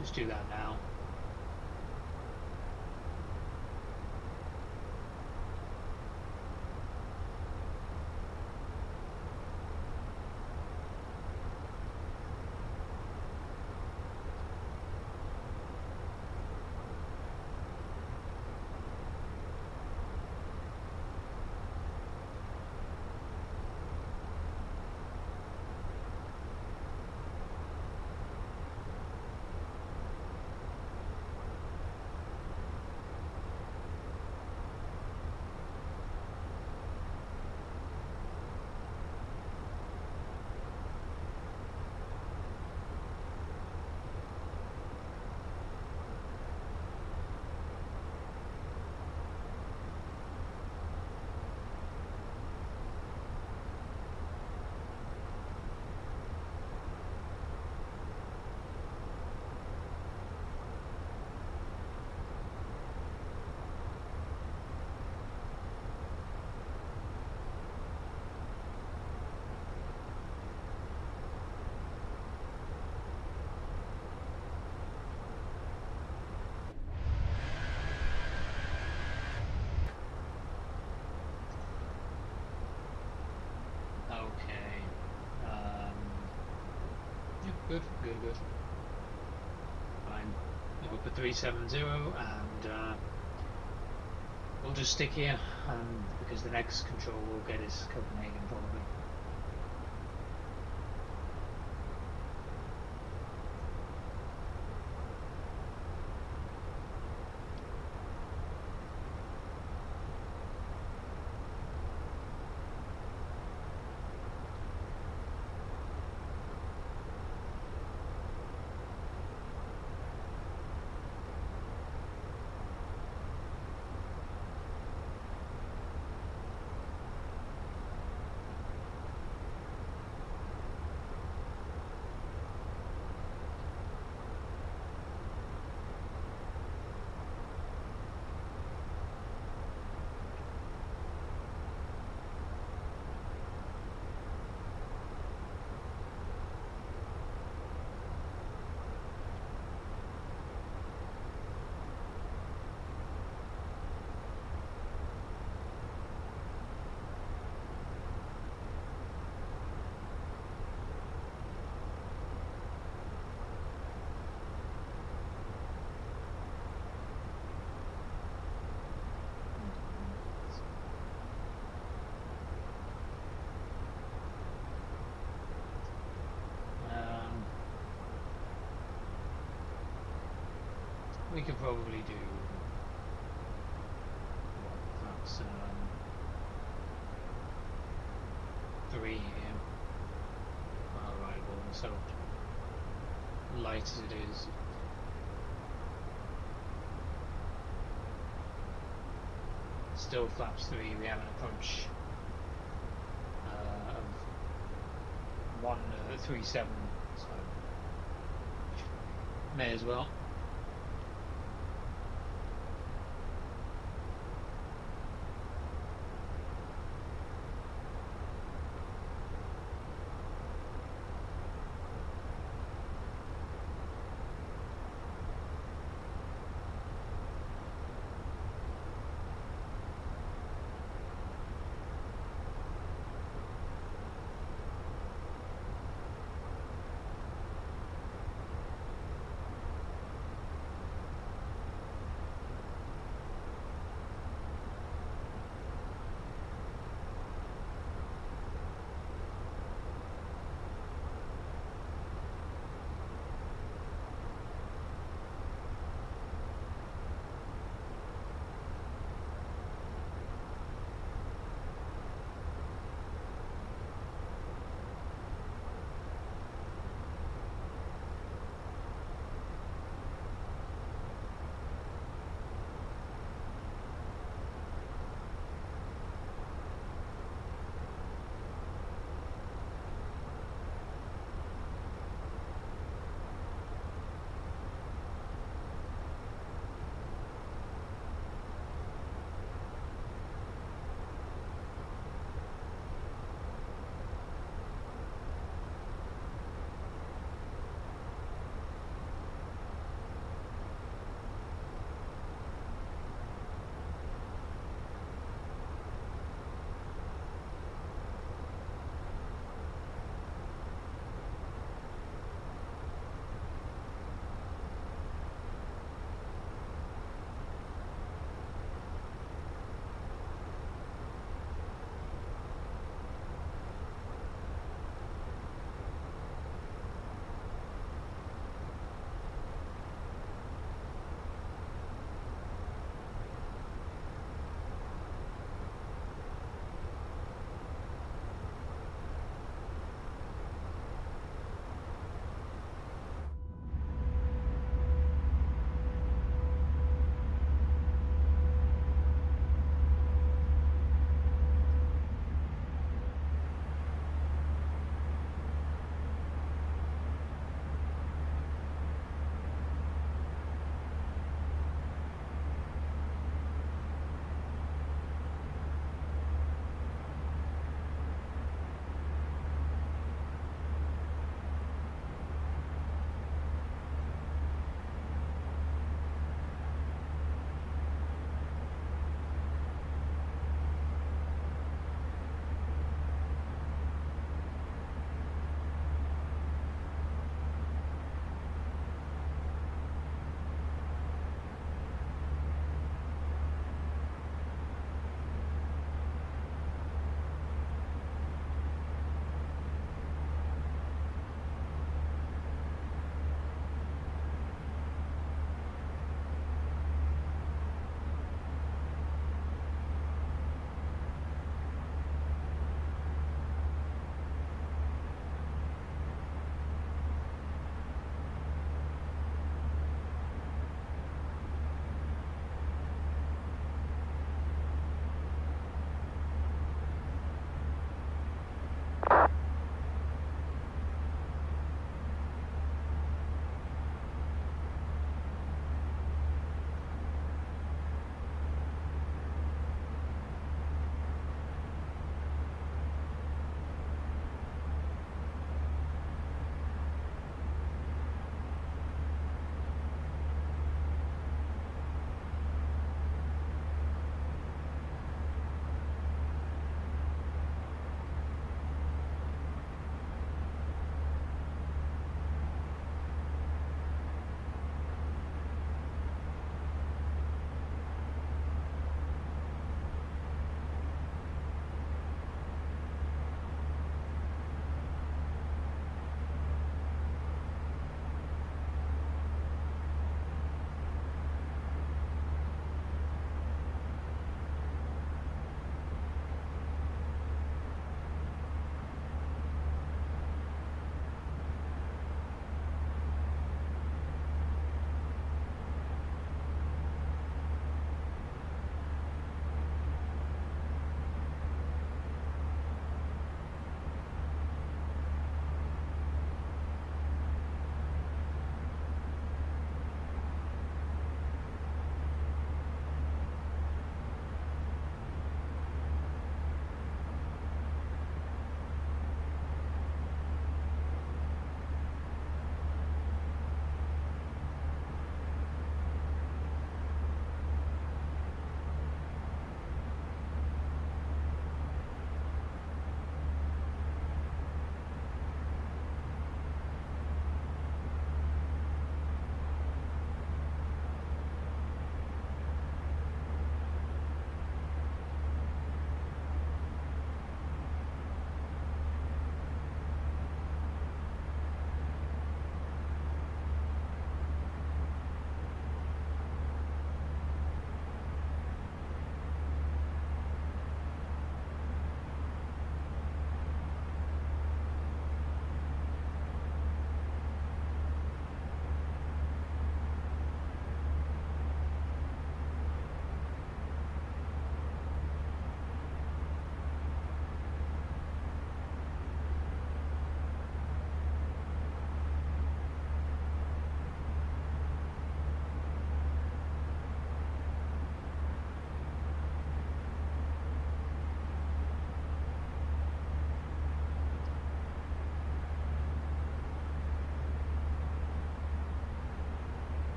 Just do that now. Good. Fine. We'll go for 370 and we'll just stick here because the next control we'll get is Copenhagen probably. We could probably do that's 3 here on arrival, so light as it is. Still flaps 3, we have an approach of 137, so may as well.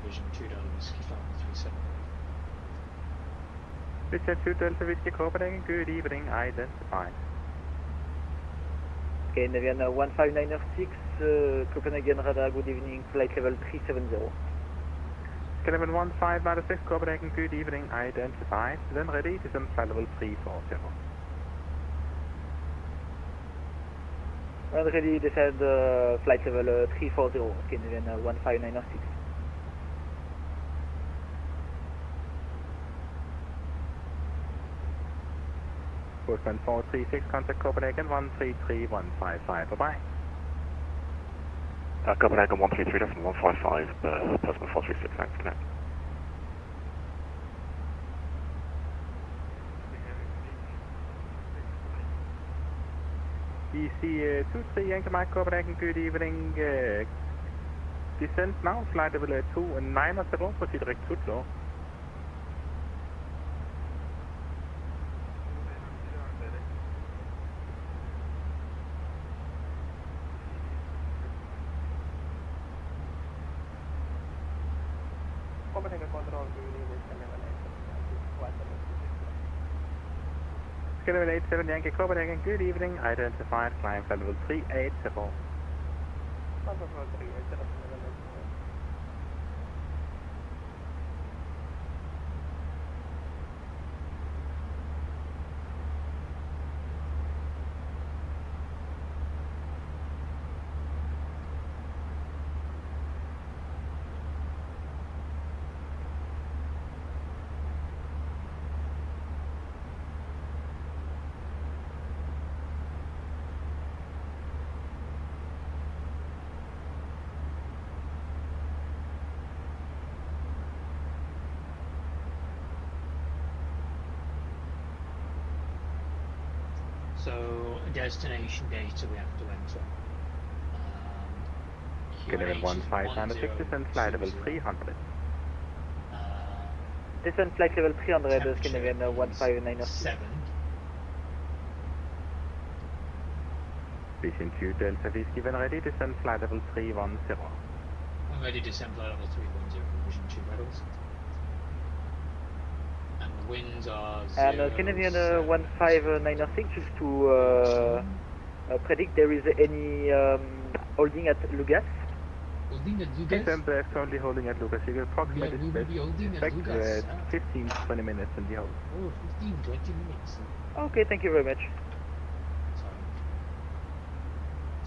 Vision 2 Delta Whiskey 537. Vision 2 Delta Whiskey Copenhagen, good evening, identified. Okay, Navian 15906, Copenhagen radar, good evening, flight level 370. Level 1596 Copenhagen, good evening, identified. Then ready, descend flight level 340. And ready, descend flight level 340, okay, Navian 15906. Postman 436, contact Copenhagen 133155, bye-bye. Copenhagen 133.155, Postman 436, thanks, connect. EC 23 Yankee Mike Copenhagen, good evening. Descent now, flight level 290, proceed direct to floor. Copenhagen control, good evening, Level 87 Yankee Copenhagen, good evening, identified, climb flight level 380. So destination data we have to enter. Level 1596, descend flight level 300. Descend flight level 300, Scandinavian 15906. 7. Vision 2 Delta Whiskey, when ready, descend flight level 310. I'm ready to descend flight level 310, Vision 2 Metals. And the winds are 0. And Scandinavian 15906, just to predict there is any holding at Lugas. Holding at Lugas? Yes, I'm currently holding at Lugas. You will approximately expect 15-20 minutes in the hold. Oh, 15-20 minutes. Okay, thank you very much.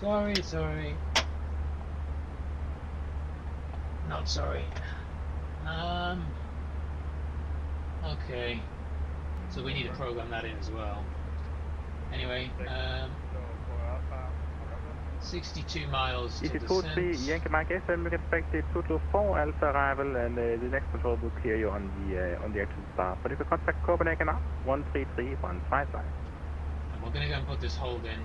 Sorry. Not sorry. Okay. So we need to program that in as well. Anyway, 62 miles to descent. EC-43 Yankee Mike SM, you can expect a total of 4 Alpha arrival, and the next control will clear you on the actual start. But you can contact Copenhagen now, 133155. And we're going to go and put this hold in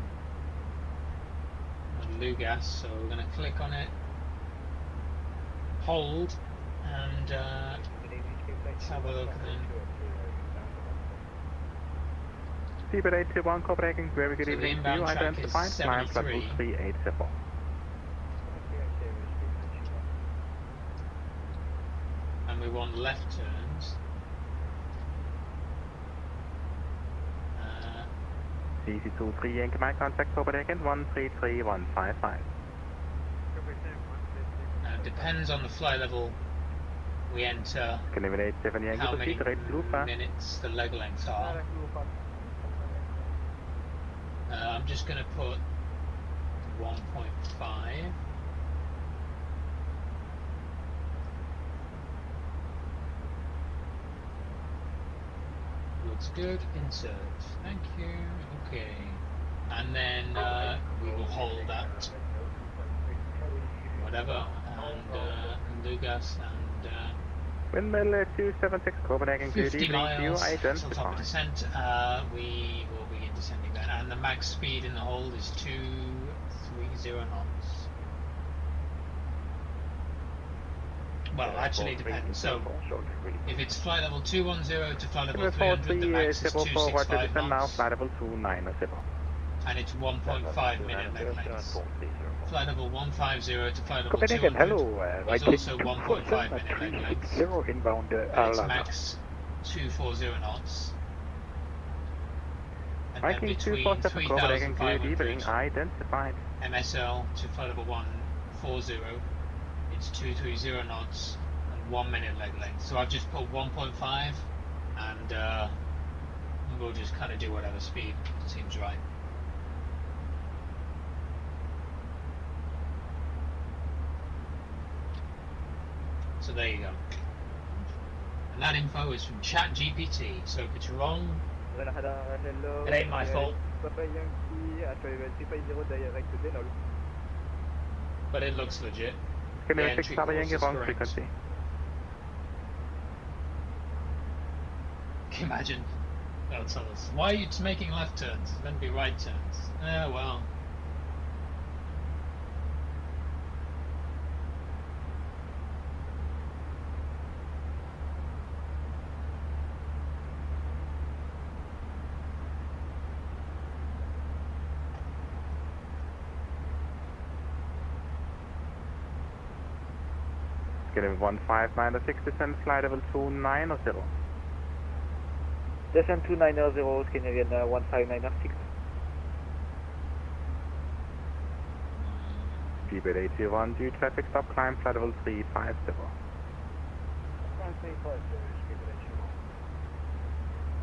on Lugas, so we're going to click on it, hold, and let's have a look then. Seabird 821 Copenhagen, very good evening to you, identified, climb flight level 380. And we want left turns. CC23 Yankee Mike, contact Copenhagen 133155. Depends on the flight level we enter, Canadian 87 Yankee, how many proceed minutes the leg lengths are. I'm just going to put 1.5. Looks good. Insert. Thank you. Okay. And then we will hold at whatever, and Lugas and Windmill 276 Copenhagen, good 50 evening to you, miles on top of identified. descent. We will begin descending then, and the max speed in the hold is 230 knots. Well, actually it depends. So if it's flight level 210 to flight level 300, the max is 265 knots. Now flight level 290. and it's 1.5 minute leg lengths. Flight level 150 to flight level Copenhagen, 200 hello. is Viking also 1.5 minute leg lengths. 360 inbound And it's Arlanda. max 240 knots. And then Viking between 247 Copenhagen, good 3,500 evening, identified. MSL to flight level 140, it's 230 knots and 1 minute leg length. So I've just put 1.5 and we'll just kind of do whatever speed seems right. So there you go. And that info is from ChatGPT. So if it's wrong, it ain't my fault. But it looks legit. Can The you fix entry Papa course Yankee is wrong correct. frequency? Can you imagine? They'll tell us, why are you making left turns? It's meant to be right turns. Well. Getting 1596 descent, flight level 290. Descent 290, Scandinavian 1596. Speedbird 801, due traffic stop, climb flight level 350.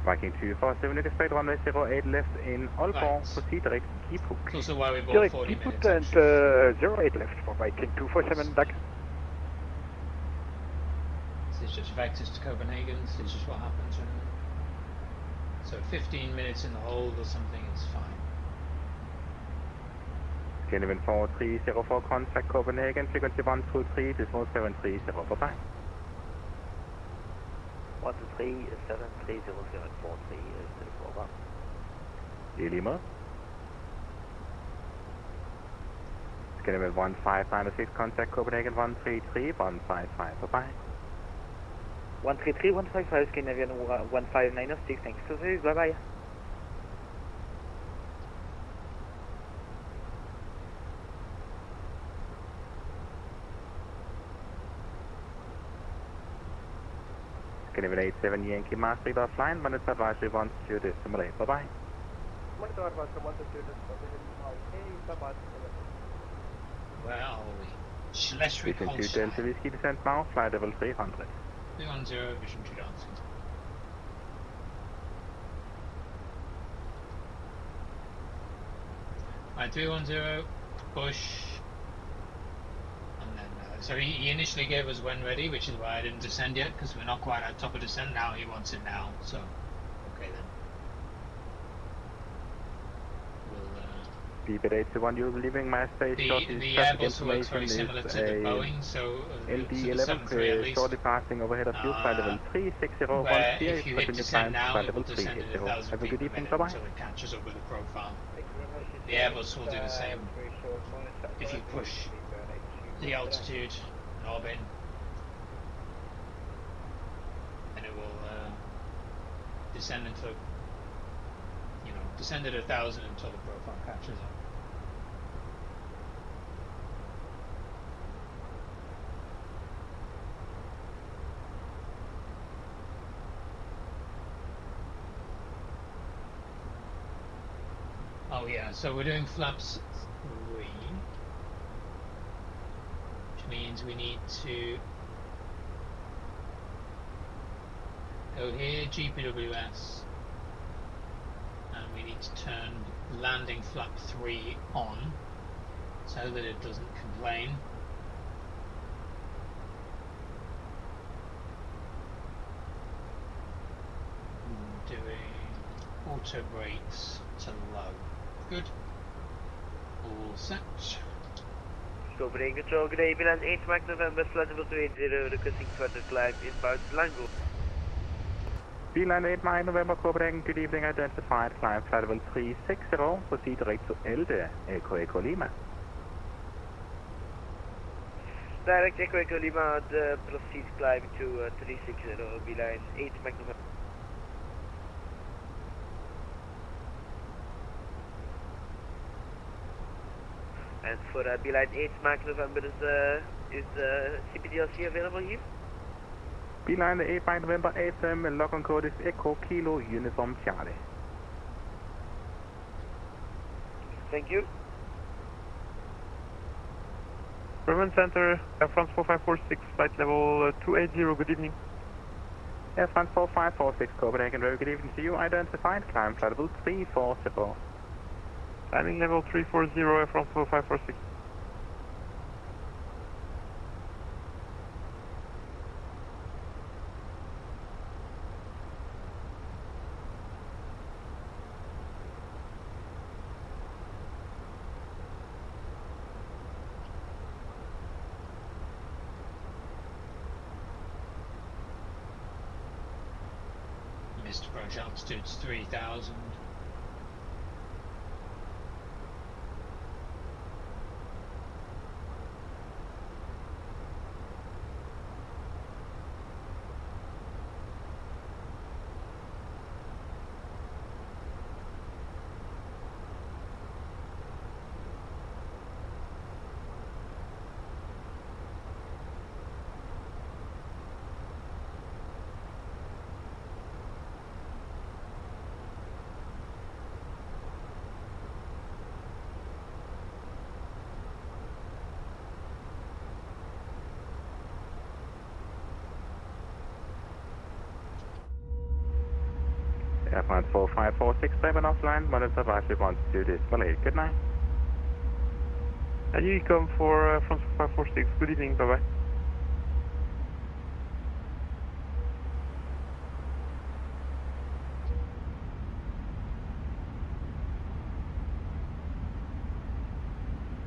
Viking 247, you expect runway 08 left in Aalborg, proceed direct keep hook. It's also why we bought Direct 40 keep hook minutes. and 08 left for Viking 247, duck. This is just vectors to Copenhagen. This is just what happens when. So 15 minutes in the hold or something is fine. Scandinavian 4304, contact Copenhagen, frequency 123, decimal 730, bye-bye. 123 730 is the program. Lima. Scandinavian 1596, contact Copenhagen 133 155, bye-bye. 133 155, Scandinavian 1596, thanks for this, bye bye. Scandinavian 87 Yankee Master offline, minutes advisory 12 decimal 8, bye-bye. Where are we? Schleswig-Holstein. 2 Delta Whiskey descent now, flight level 300. 310, vision to dancing. Alright, 310, push. And then, so he initially gave us when ready, which is why I didn't descend yet, because we're not quite at top of descent. Now he wants it now, so okay then. Speedbird 821, you're leaving my space. The Airbus works very similar to the Boeing, so LD11 shortly passing overhead of you, flight level 360, where if you hit descend now, it will descend at 1,000 Have a feet good per evening, minute bye-bye. until it catches up with the profile. The Airbus will do the same. If you push the altitude and orbit, and it will descend until, descend at 1,000 until the profile catches up. Oh yeah, so we're doing flaps 3, which means we need to go here, GPWS, and we need to turn landing flap 3 on so that it doesn't complain. Doing auto brakes to low. Good. All set. Copenhagen Control, good evening, and 8 Mike November, flight level 280, requesting further climb inbound Lango. Beeline 8 Mike November, Copenhagen, good evening, identified, climb flight level 360, proceed direct to Elde, Echo Lima. Direct Echo Lima, proceed climb to 360, Beeline 8 Mike November. for Beeline 8 Mike November, is CPDLC available here? Beeline 8 Mike November 8, log on code is Echo Kilo Uniform Charlie. Thank you. Berman Center, Air France 4546, flight level 280, good evening. Air France 4546, Copenhagen, very good evening to you. Identified, climb flight level 340. Landing level 340, Air France 4546. Missed approach altitude's 3000. Air France 4546, Bremen offline, monitor advisory altitude is Malay. Good night. And you come for France 4546, good evening, bye bye.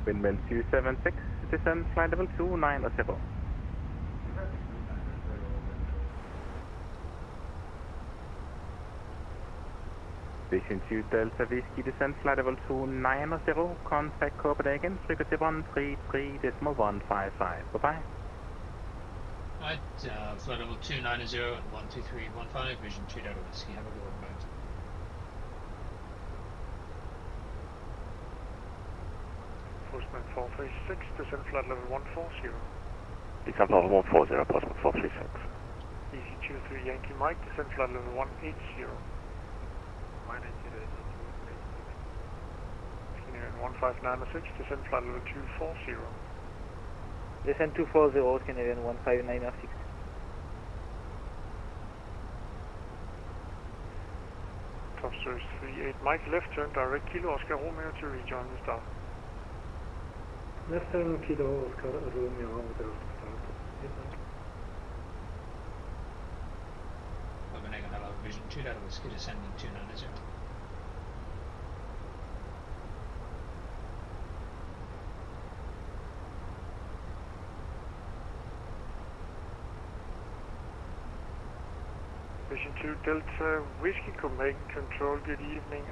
Windmill 276, descend flight level 290. Vision 2 Delta Whiskey, descend flight level 290, contact Copenhagen, frequency 133.155. Bye-bye. Right, flight level 290 and 12315, Vision 2 Delta Whiskey, have a good one, guys. Postman 436, descend flight level 140. Descend flight level 140, Postman 436. Easy 23 Yankee Mike, descend flight level 180. Canadian 1596, descend flight level 240. Descend 240, Canadian 1596. Top Surge 38 Mike, left turn direct Kilo Oscar Romeo to rejoin the start. Left turn Kilo Oscar Romeo with the start. Copenhagen, hello, Vision 2 Delta Whiskey, descending 290. Vision 2 Delta Whiskey Copenhagen Control, good evening.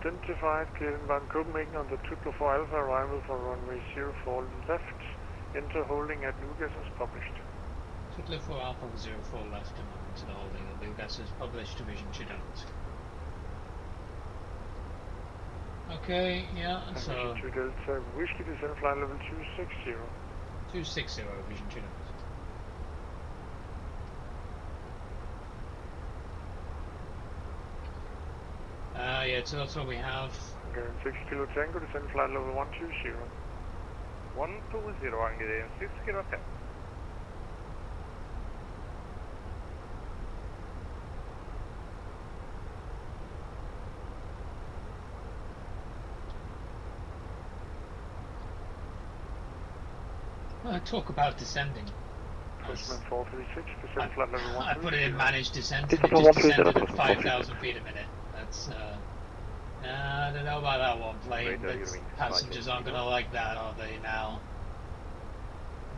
Identified clear inbound Copenhagen on the 444 Alpha, arrival for runway 04 left, enter holding at Lugas as published. 444 Alpha 04 left and on to the holding of Lugas as published, Vision 2 Delta Whiskey. Okay, yeah, so... Vision 2 Delta Whiskey, descend flight level 260. 260, Vision 2 Delta. Yeah, so that's what we have. Okay, 6 Kilo Tango, descend flight level 120. 120, Angelian 6 Kilo Tango. Talk about descending. Postman 436, descend flight level 120. I put it in managed descent, and it just descended at 5,000 feet a minute. That's, I don't know about that one plane, but passengers aren't going to like that, are they, now?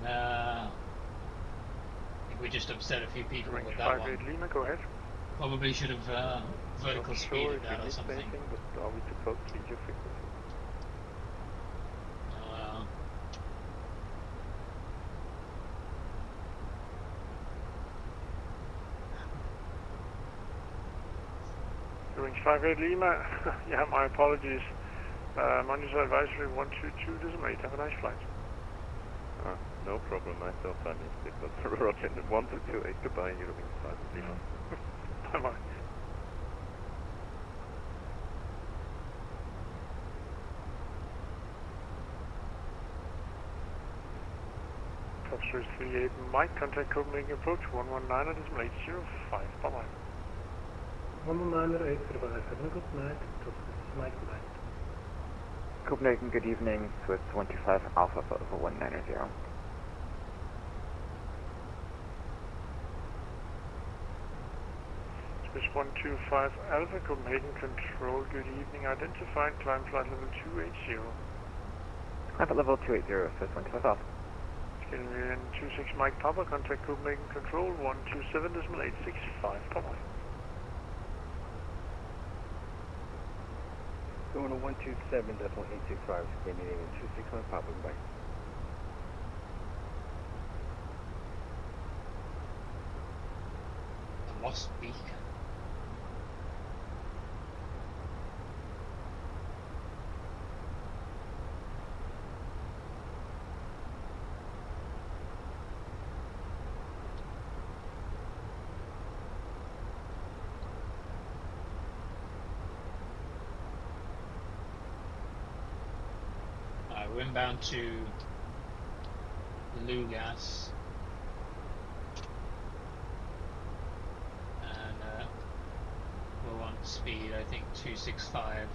I think we just upset a few people with that one. Lima, go ahead. Probably should have vertical speeded that or something. But are we too close to your frequency? Range 58 Lima, yeah, my apologies. Monitor advisory 122.8, have a nice flight. No problem, I still find it difficult. Roger, 1228, goodbye, Eurowings 5 Lima. Bye bye. Foxtrot 38, Mike, contact Copenhagen approach 119.805, bye bye. 119.805, have a good night. This is Mike Light. Copenhagen, good evening. Swiss 125 Alpha for 190. Swiss 125 Alpha, Copenhagen control, good evening. Identified, climb flight level 280. Climb at level 280, Swiss 125 Alpha. Scandinavian 26 Mike Papa, contact Copenhagen control 127.865, bye bye. Going to 127.865, Scandinavian 26 Mike Papa, bye. I lost beacon. We're inbound to Lugas, and we're on speed, I think 265.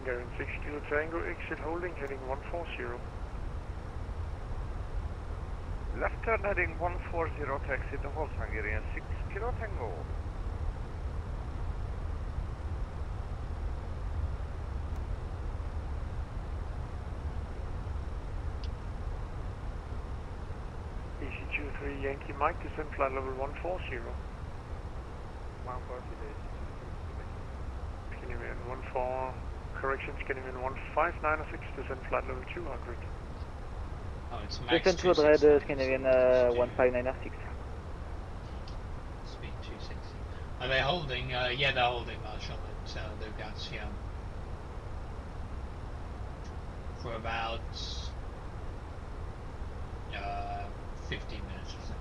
Going 6 Kilo Tango, exit holding, heading 140. Left turn heading 140 to exit the hold, Hungarian 6 Kilo Tango. EC23 Yankee Mike, descent flight level 140. 140 days. Scandinavian 14, correction, Scandinavian 1596, descent flight level 200. Oh, it's max Descent to red, Scandinavian 1596. Speed 260. Are they holding? Yeah, they're holding, Marshall, at Lugas, yeah. For about 15 minutes or so.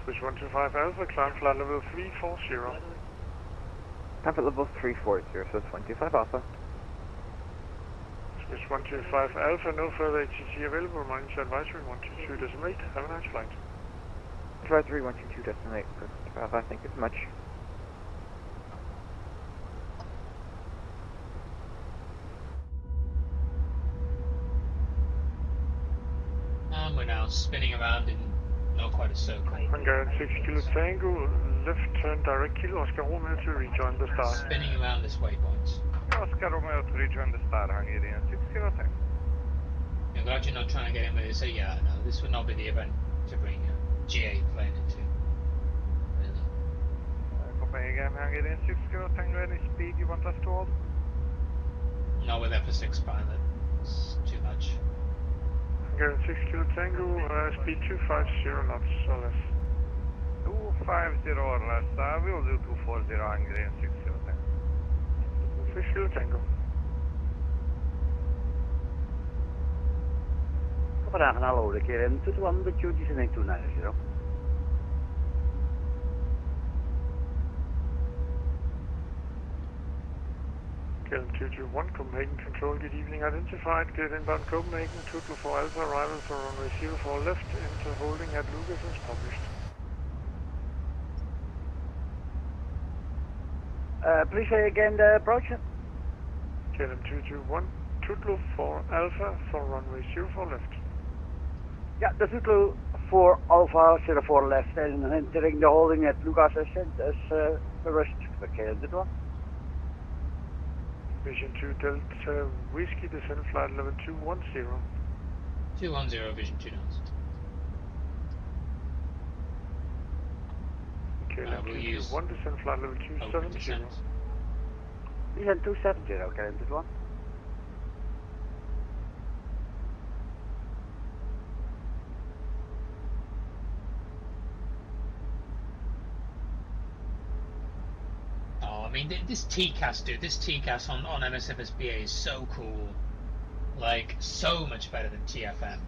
Swiss 125 Alpha, climb flight level 340. Climb at level 340, Swiss 125 Alpha. Swiss 125 Alpha, no further ATC available, monitor advisory 122.8, have a nice flight. Advisory 122.8, Swiss 125 Alpha, thank you so much. And we're now spinning around in not quite a circle. Hungarian 6 Kilo Tango, left turn direct Kilo Oscar Romeo to rejoin the star. Spinning around this waypoint. Oscar Romeo to rejoin the star, Hungarian 6 Kilo Tango. I'm glad you're not trying to get in with it. So yeah, no, this would not be the event to bring a GA plane into. Really. Copenhagen, Hungarian 6 Kilo Tango, any speed you want us to hold? Not with F6 pilot. It's too much. Hungarian 6 Kilo Tango, speed 250 knots or less. 250 or less, we'll do 240 Hungarian 6 Kilo Tango. 6 Kilo Tango. Copenhagen, hello, the KLM 21 with you, descending 290. KLM 221, Copenhagen control, good evening, identified, get inbound Copenhagen, 224 Alpha, arrival for runway 04 left, enter holding at Lugas as published. Please say again the approach. KLM 221, Tutlo 4 Alpha for runway 04 left. Yeah, the Tutlo 4 Alpha 04 left and entering the holding at Lugas ascent as the rest for KLM 21. Vision 2 Delta Whiskey, descent flight level 210. 210, Vision 2 knots. KLM we'll use 221, descend flight level open 270. descent. Descend 270, KLM 21. Oh, I mean, this TCAS, dude, this TCAS on MSFS BA is so cool. Like, so much better than TFM.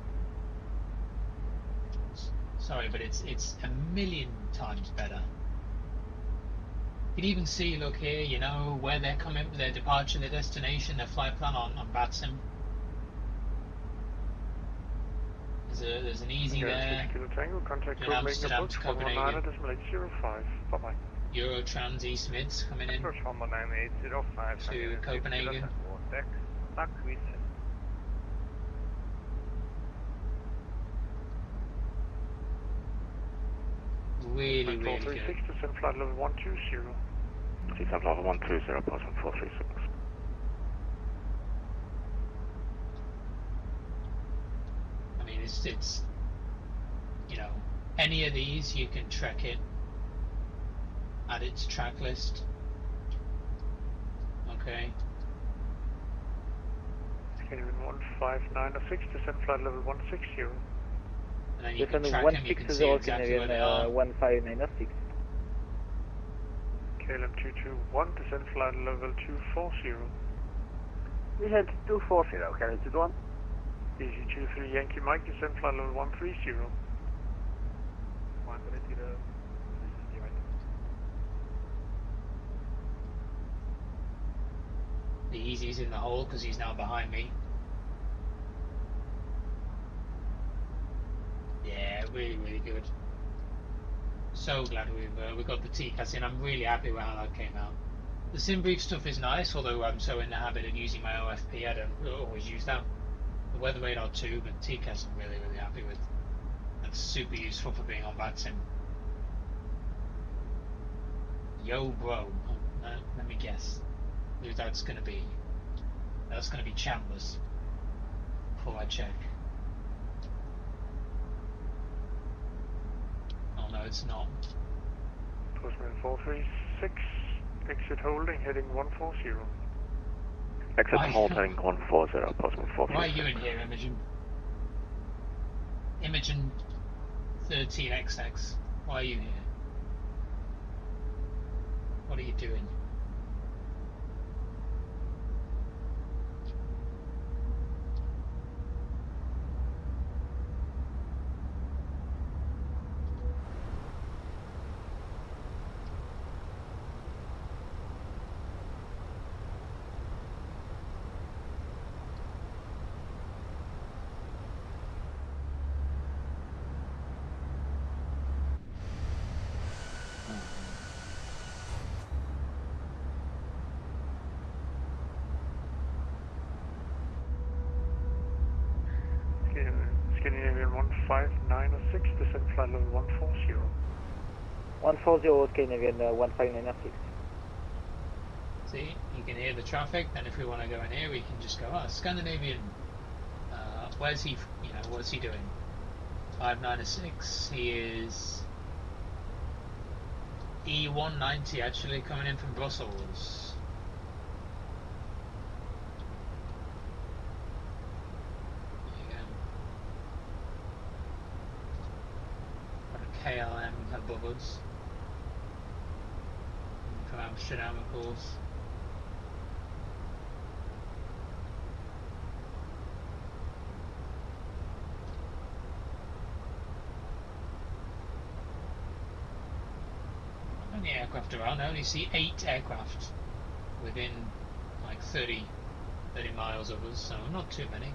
Sorry, but it's a million times better. You can even see, look here, you know, where they're coming, their departure, their destination, their flight plan on VATSIM. There's an easy there. Tango, contact Doing Amsterdam to Copenhagen. Bye-bye. Eurotrans East Mids coming in Approach 119.805 to Copenhagen. Tack with Really, really good. 436, descend flight level 120. Descend level 120, approaching 436. I mean, it's you know, any of these you can track it at its track list. Okay. Canadian 15906, descend flight level 160. And then you can Descend track them, you can see 160 exactly where they are. Canadian 15906. KLM 221, descend flight level 240. Descend 240, KLM 21. Easy 23 Yankee Mike, descend flight level 130. The Easy's in the hole because he's now behind me. Yeah, really, really good. So glad we got the TCAS in. I'm really happy with how that came out. The sim brief stuff is nice, although I'm so in the habit of using my OFP, I don't always use that. The weather radar too, but TCAS I'm really, really happy with. That's super useful for being on VATSIM. Yo, bro. Let me guess. Who that's gonna be? That's gonna be Chambers. Before I check. Oh no, it's not. Postman 436, exit holding, heading 140. Exit hold heading 140, Postman 436. Why are you in here, Imogen? Imogen 13XX. Why are you here? What are you doing? Scandinavian 15906, descend flight level 140. 140 Canadian 15906. See, you can hear the traffic. Then if we want to go in here, we can just go, oh, Scandinavian. Where's he, you know, what's he doing? 596, he is E190 actually, coming in from Brussels. There you go. KLM above us. From Amsterdam, of course. How many aircraft around? I only see 8 aircraft within like 30 miles of us, so not too many.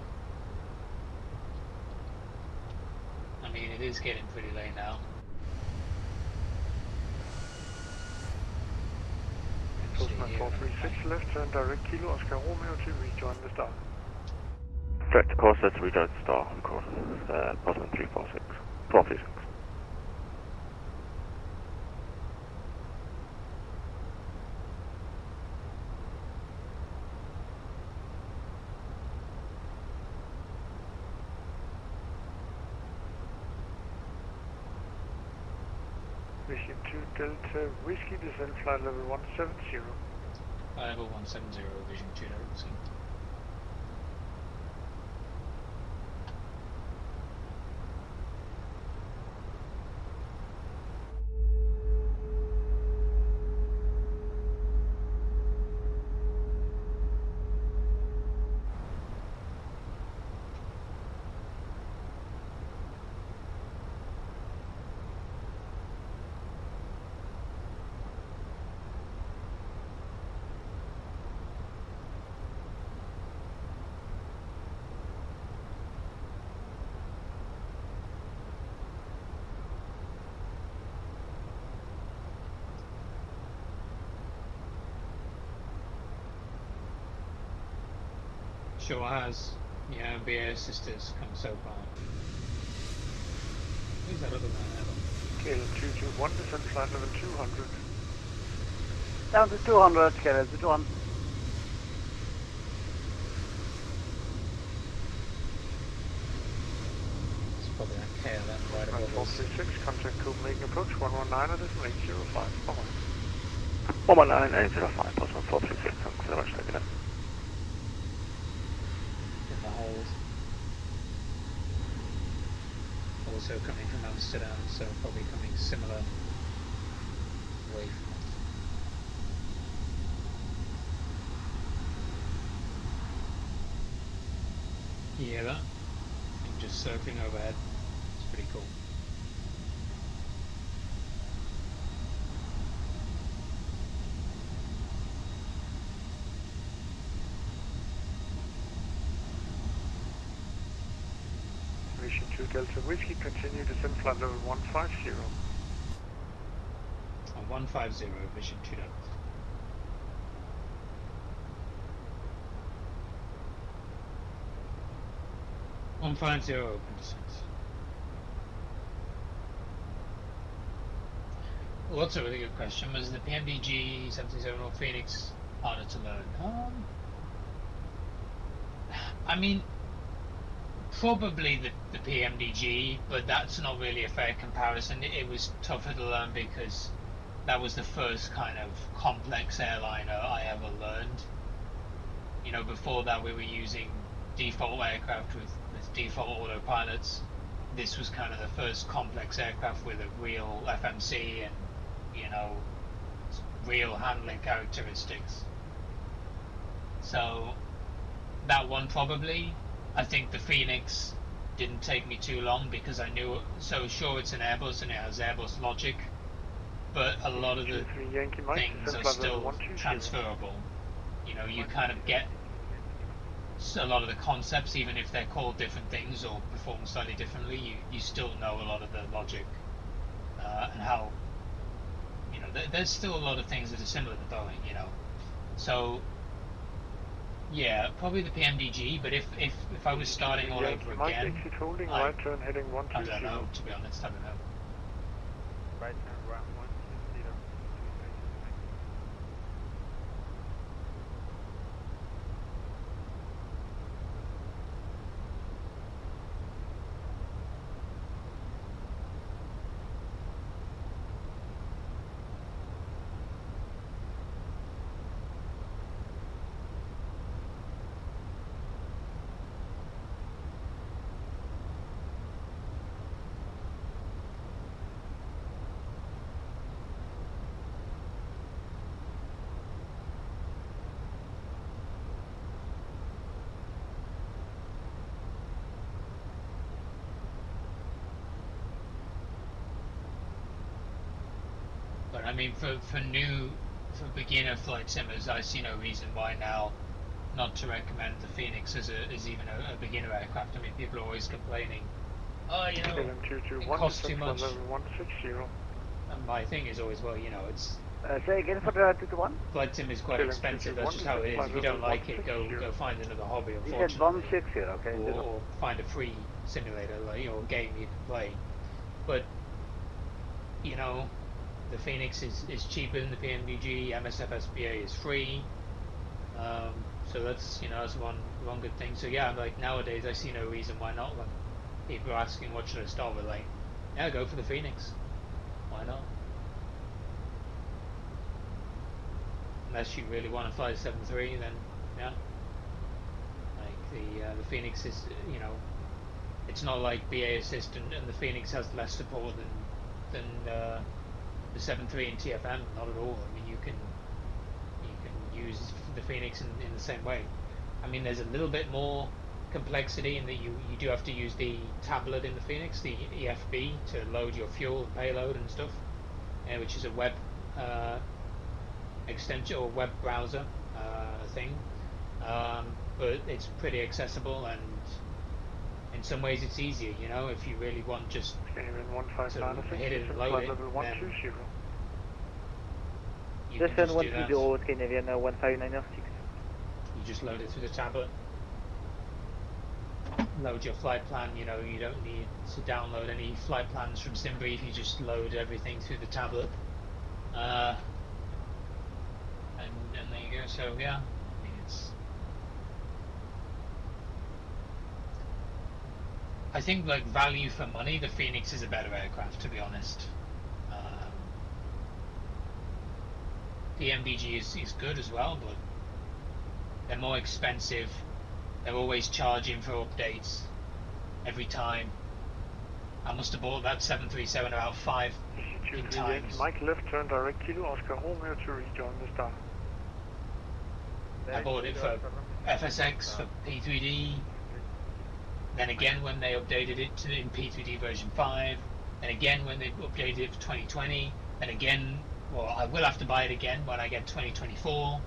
I mean, it is getting pretty late now. Postman 436, left turn direct Kilo Oscar Romeo to rejoin the star. Direct course, let's rejoin the star, of course. Postman 346. 436. Vision 2 Delta Whiskey, descend flight level 170. Level 170, Vision 2 Delta Whiskey. Sure has. Yeah, BA assisters come so far. Who's that other man? KL221, descend flight level 200. Down to 200, KL221. It's probably that KLM right above us. 436, contact Copenhagen approach 119 at 805. Bye-bye. 119.805, Boston 436, thanks so much, taking it. In the hold. Also coming from Amsterdam, so probably coming similar way from us. You hear that? I'm just surfing overhead. It's pretty cool. Vision 2 Delta Whiskey, continue descend flight level 150. 150, Vision 2 Delta. Open descent. Well, that's a really good question. Was the PMDG 77 or Phoenix harder to learn? I mean, probably the PMDG, but that's not really a fair comparison. It was tougher to learn because that was the first kind of complex airliner I ever learned. You know, before that we were using default aircraft with default autopilots. This was kind of the first complex aircraft with a real FMC and, you know, real handling characteristics. So that one probably. I think the Fenix didn't take me too long because I knew, so sure it's an Airbus and it has Airbus logic, but a lot of the things are still transferable. You know, you kind of get a lot of the concepts, even if they're called different things or perform slightly differently, you still know a lot of the logic and how, you know, there's still a lot of things that are similar to Boeing, you know. So yeah, probably the PMDG, but if I was starting all over again, I don't know, to be honest, I don't know. Right turn, round 120. But I mean, for beginner flight simmers, I see no reason why now not to recommend the Phoenix as even a beginner aircraft. I mean, people are always complaining, oh, you know, it costs too much. And my thing is always, well, you know, it's say again for the 221? flight sim is quite expensive. That's just how it is. If you don't like it, go find another hobby. You said 160, okay. Or find a free simulator, like, you know, a game you can play. But you know, the Fenix is cheaper than the PMDG. MSFS BA is free. So that's, you know, that's one good thing. So yeah, like nowadays I see no reason why not. When people are asking what should I start with, like, yeah, go for the Phoenix. Why not? unless you really want to fly the 7.3, then yeah. Like the Fenix is, you know, it's not like BA Assist and the Fenix has less support than the 7.3 and TFM. Not at all. I mean, you can use the Fenix in the same way. I mean, there's a little bit more complexity in that you do have to use the tablet in the Fenix, the EFB, to load your fuel and payload and stuff, which is a web extension or web browser thing, but it's pretty accessible, and in some ways it's easier, you know, if you really want just to hit it and load it, then you can just do that. Descend 120, Scandinavian 1596. You just load it through the tablet, load your flight plan, you know, you don't need to download any flight plans from SimBrief, you just load everything through the tablet, and there you go. So yeah, I think I think like value for money, the Fenix is a better aircraft, to be honest. The MDG is good as well, but they're more expensive. They're always charging for updates every time. I must have bought that 737 about 5 times. Mike left turn direct Kilo Oscar Romeo to rejoin the star. I bought it for FSX, for P3D, then again when they updated it to in P3D version 5, and again when they updated it for 2020, and again, well, I will have to buy it again when I get 2024.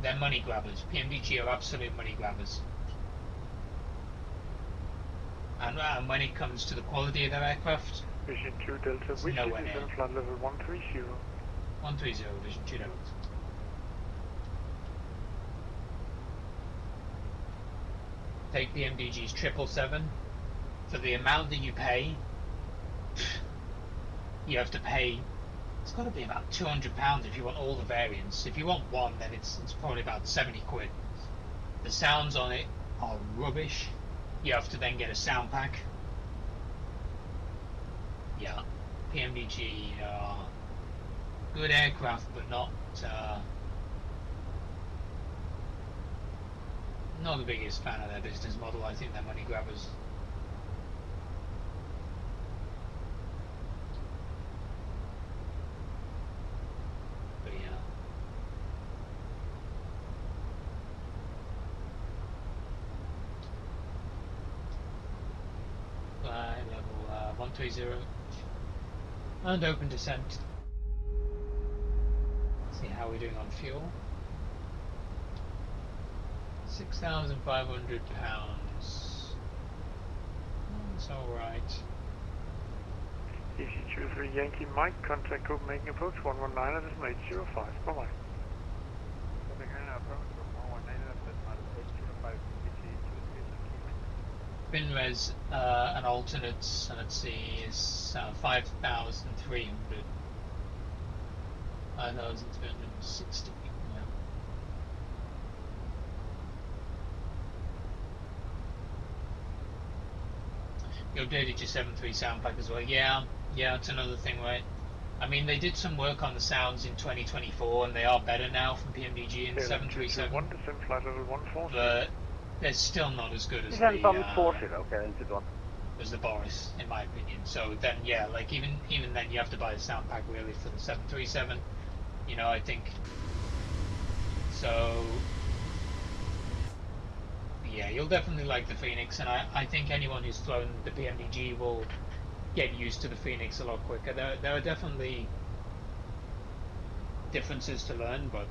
They're money grabbers. PMDG are absolute money grabbers. And when it comes to the quality of their aircraft, Vision 2 Delta, which nowhere near. is flight level 130. 130, Vision 2 Delta. Take PMDG's 777. For the amount that you pay, you have to pay, it's got to be about £200 if you want all the variants. If you want one, then it's probably about 70 quid. The sounds on it are rubbish. You have to then get a sound pack. Yeah, PMDG are good aircraft, but not the biggest fan of their business model. I think they're money grabbers. But yeah. Level 130 and open descent. See how we're doing on fuel. £6,500. That's alright. DC23 Yankee Mike, contact Copenhagen approach 119 at decimal 805. Bye bye. Copenhagen approach 119 at decimal 805. FinRes, an alternate, let's see, is 5,300. 5,360. Yeah. You updated your 7.3 sound pack as well. Yeah, it's another thing, right? I mean, they did some work on the sounds in 2024, and they are better now from PMDG in 737. But they're still not as good as the Boris, in my opinion. So then, yeah, like even then, you have to buy a sound pack really for the 737. You know, I think. So yeah, you'll definitely like the Fenix, and I think anyone who's flown the PMDG will get used to the Fenix a lot quicker. There are definitely differences to learn, but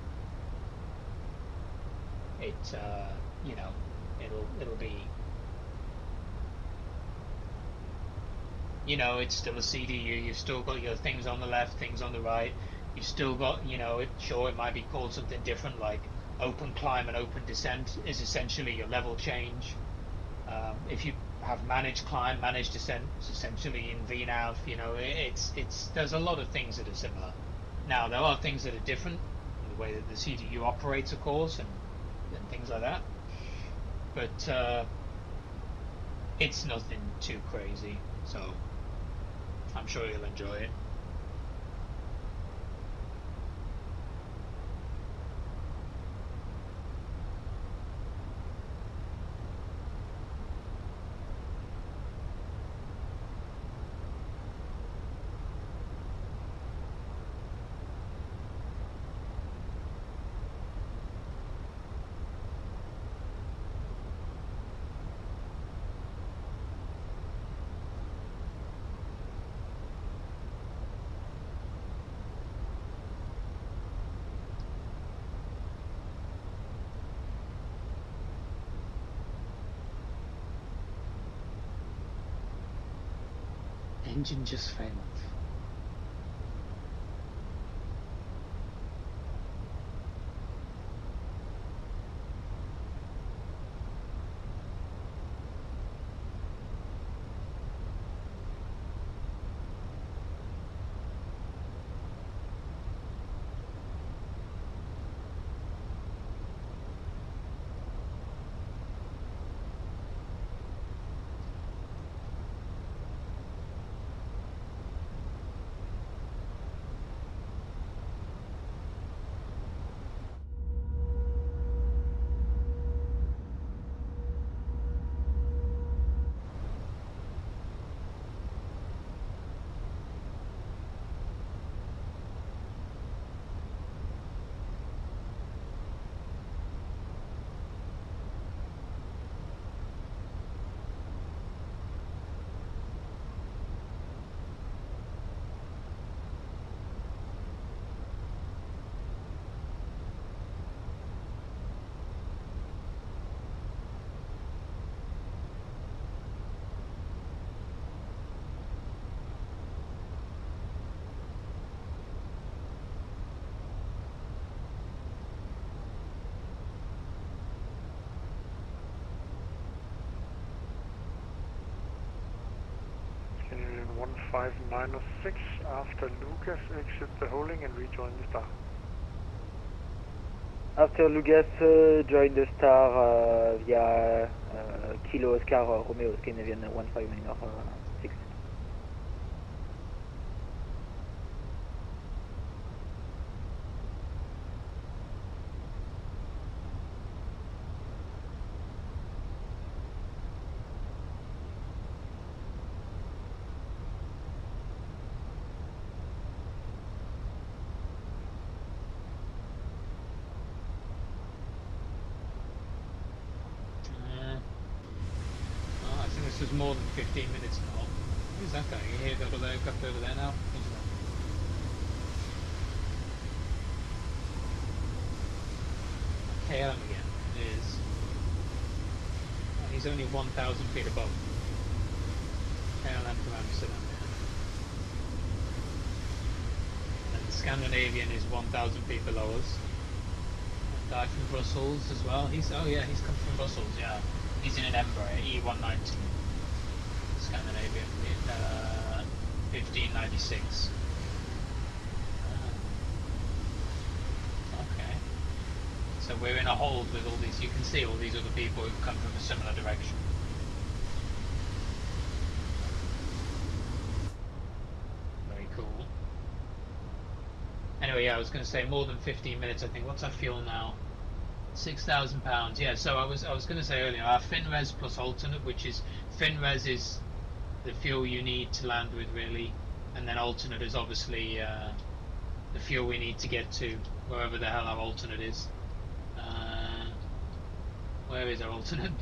it you know, it'll be, you know, it's still a CDU. You've still got your things on the left, things on the right. You've still got, you know, it might be called something different, like open climb and open descent is essentially your level change. If you have managed climb, managed descent, it's essentially in VNAV. You know, there's a lot of things that are similar. Now there are things that are different, in the way that the CDU operates, of course, and things like that. But it's nothing too crazy, so I'm sure you'll enjoy it. Engine just failed. Canadian 15906 after Lucas, exit the holding and rejoin the star. After Lucas, join the star via Kilo Oscar Romeo Canadian 15906. I think this was more than 15 minutes now. Who's that guy? You hear over there, got over there now? KLM again is... he's only 1,000 feet above. KLM from Amsterdam. And the Scandinavian is 1,000 feet below us. A guy from Brussels as well. He's he's come from Brussels, yeah. He's in an Embraer E190. Scandinavian, 1596. Okay. So we're in a hold with all these, you can see all these other people who've come from a similar direction. Very cool. Anyway, yeah, I was going to say more than 15 minutes, I think. What's our fuel now? £6,000. Yeah, so I was going to say earlier, our FinRes plus alternate, which is, FinRes is the fuel you need to land with, really, and then alternate is obviously the fuel we need to get to wherever the hell our alternate is. Where is our alternate?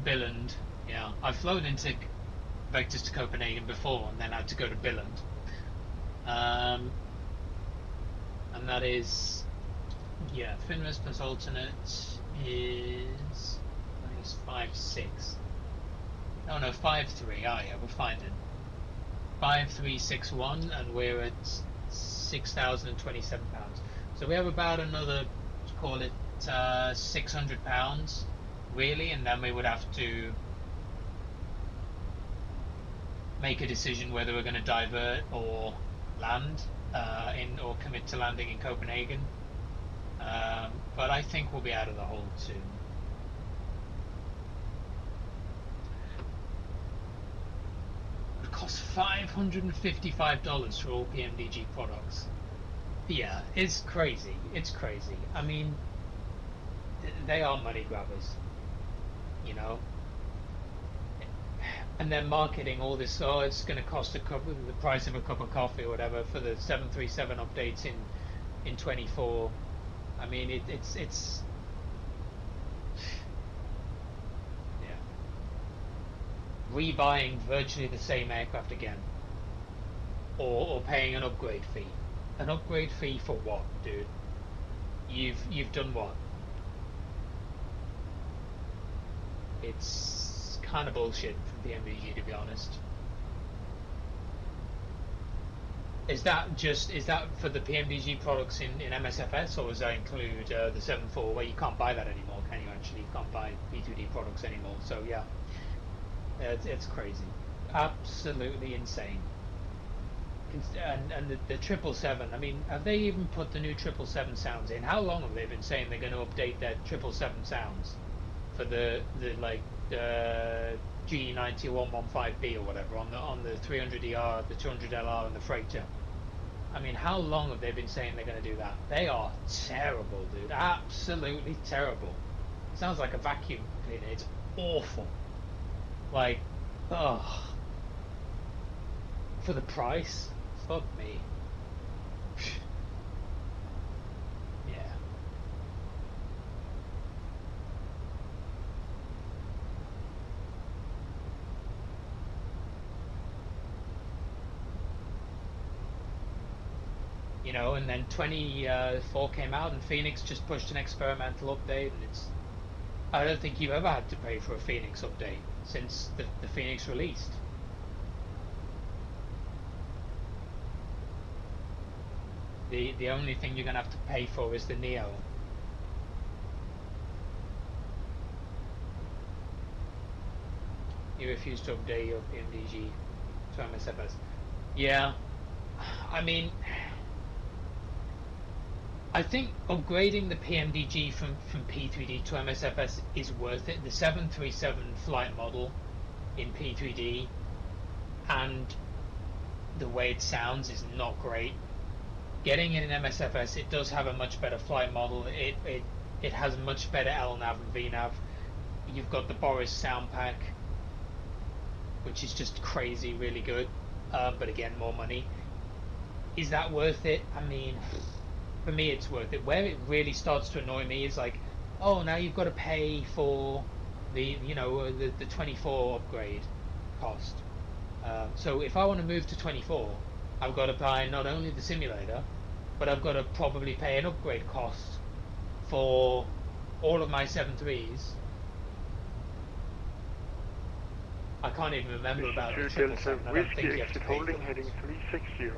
Billund. Yeah, I've flown into Vectors to Copenhagen before and then had to go to Billund. And that is, yeah, FinRes plus alternate is, I think it's 5.6. Oh no, 5.3. Oh yeah, we're fine then. 5.361, and we're at 6,027 pounds. So we have about another, call it 600 pounds, really, and then we would have to make a decision whether we're going to divert or land or commit to landing in Copenhagen. But I think we'll be out of the hole soon. It costs $555 for all PMDG products. Yeah, it's crazy. It's crazy. I mean, they are money grabbers, you know. And they're marketing all this. Oh, it's going to cost the price of a cup of coffee or whatever for the 737 updates in 24. I mean, it's yeah, rebuying virtually the same aircraft again, or paying an upgrade fee. An upgrade fee for what, dude? You've done what? It's kind of bullshit from PMDG, to be honest. Is that for the PMDG products in MSFS, or does that include the 7.4? Well, you can't buy that anymore, can you? Actually, you can't buy P2D products anymore. So yeah, it's crazy, absolutely insane. And the 777. I mean, have they even put the new 777 sounds in? How long have they been saying they're going to update their 777 sounds for the G90-115B or whatever on the 300ER, the 200LR, and the Freighter? I mean, how long have they been saying they're going to do that? They are terrible, dude. Absolutely terrible. Sounds like a vacuum cleaner. It's awful. Like, oh, for the price, fuck me. Yeah. You know, and then 24 came out, and Fenix just pushed an experimental update, and I don't think you've ever had to pay for a Fenix update since the Fenix released. The only thing you're gonna have to pay for is the Neo. You refuse to update your PMDG to MSFS. Yeah, I mean, I think upgrading the PMDG from P3D to MSFS is worth it. The 737 flight model in P3D and the way it sounds is not great. Getting it in MSFS, it does have a much better flight model. It has much better LNAV and VNAV. You've got the Boris sound pack, which is just crazy, really good. But again, more money. Is that worth it? I mean, for me, it's worth it. Where it really starts to annoy me is like, oh, now you've got to pay for the 24 upgrade cost. So if I want to move to 24, I've got to buy not only the simulator, but I've got to probably pay an upgrade cost for all of my 7.3s. I can't even remember about the 777. I don't think you have to pay holding heading 360.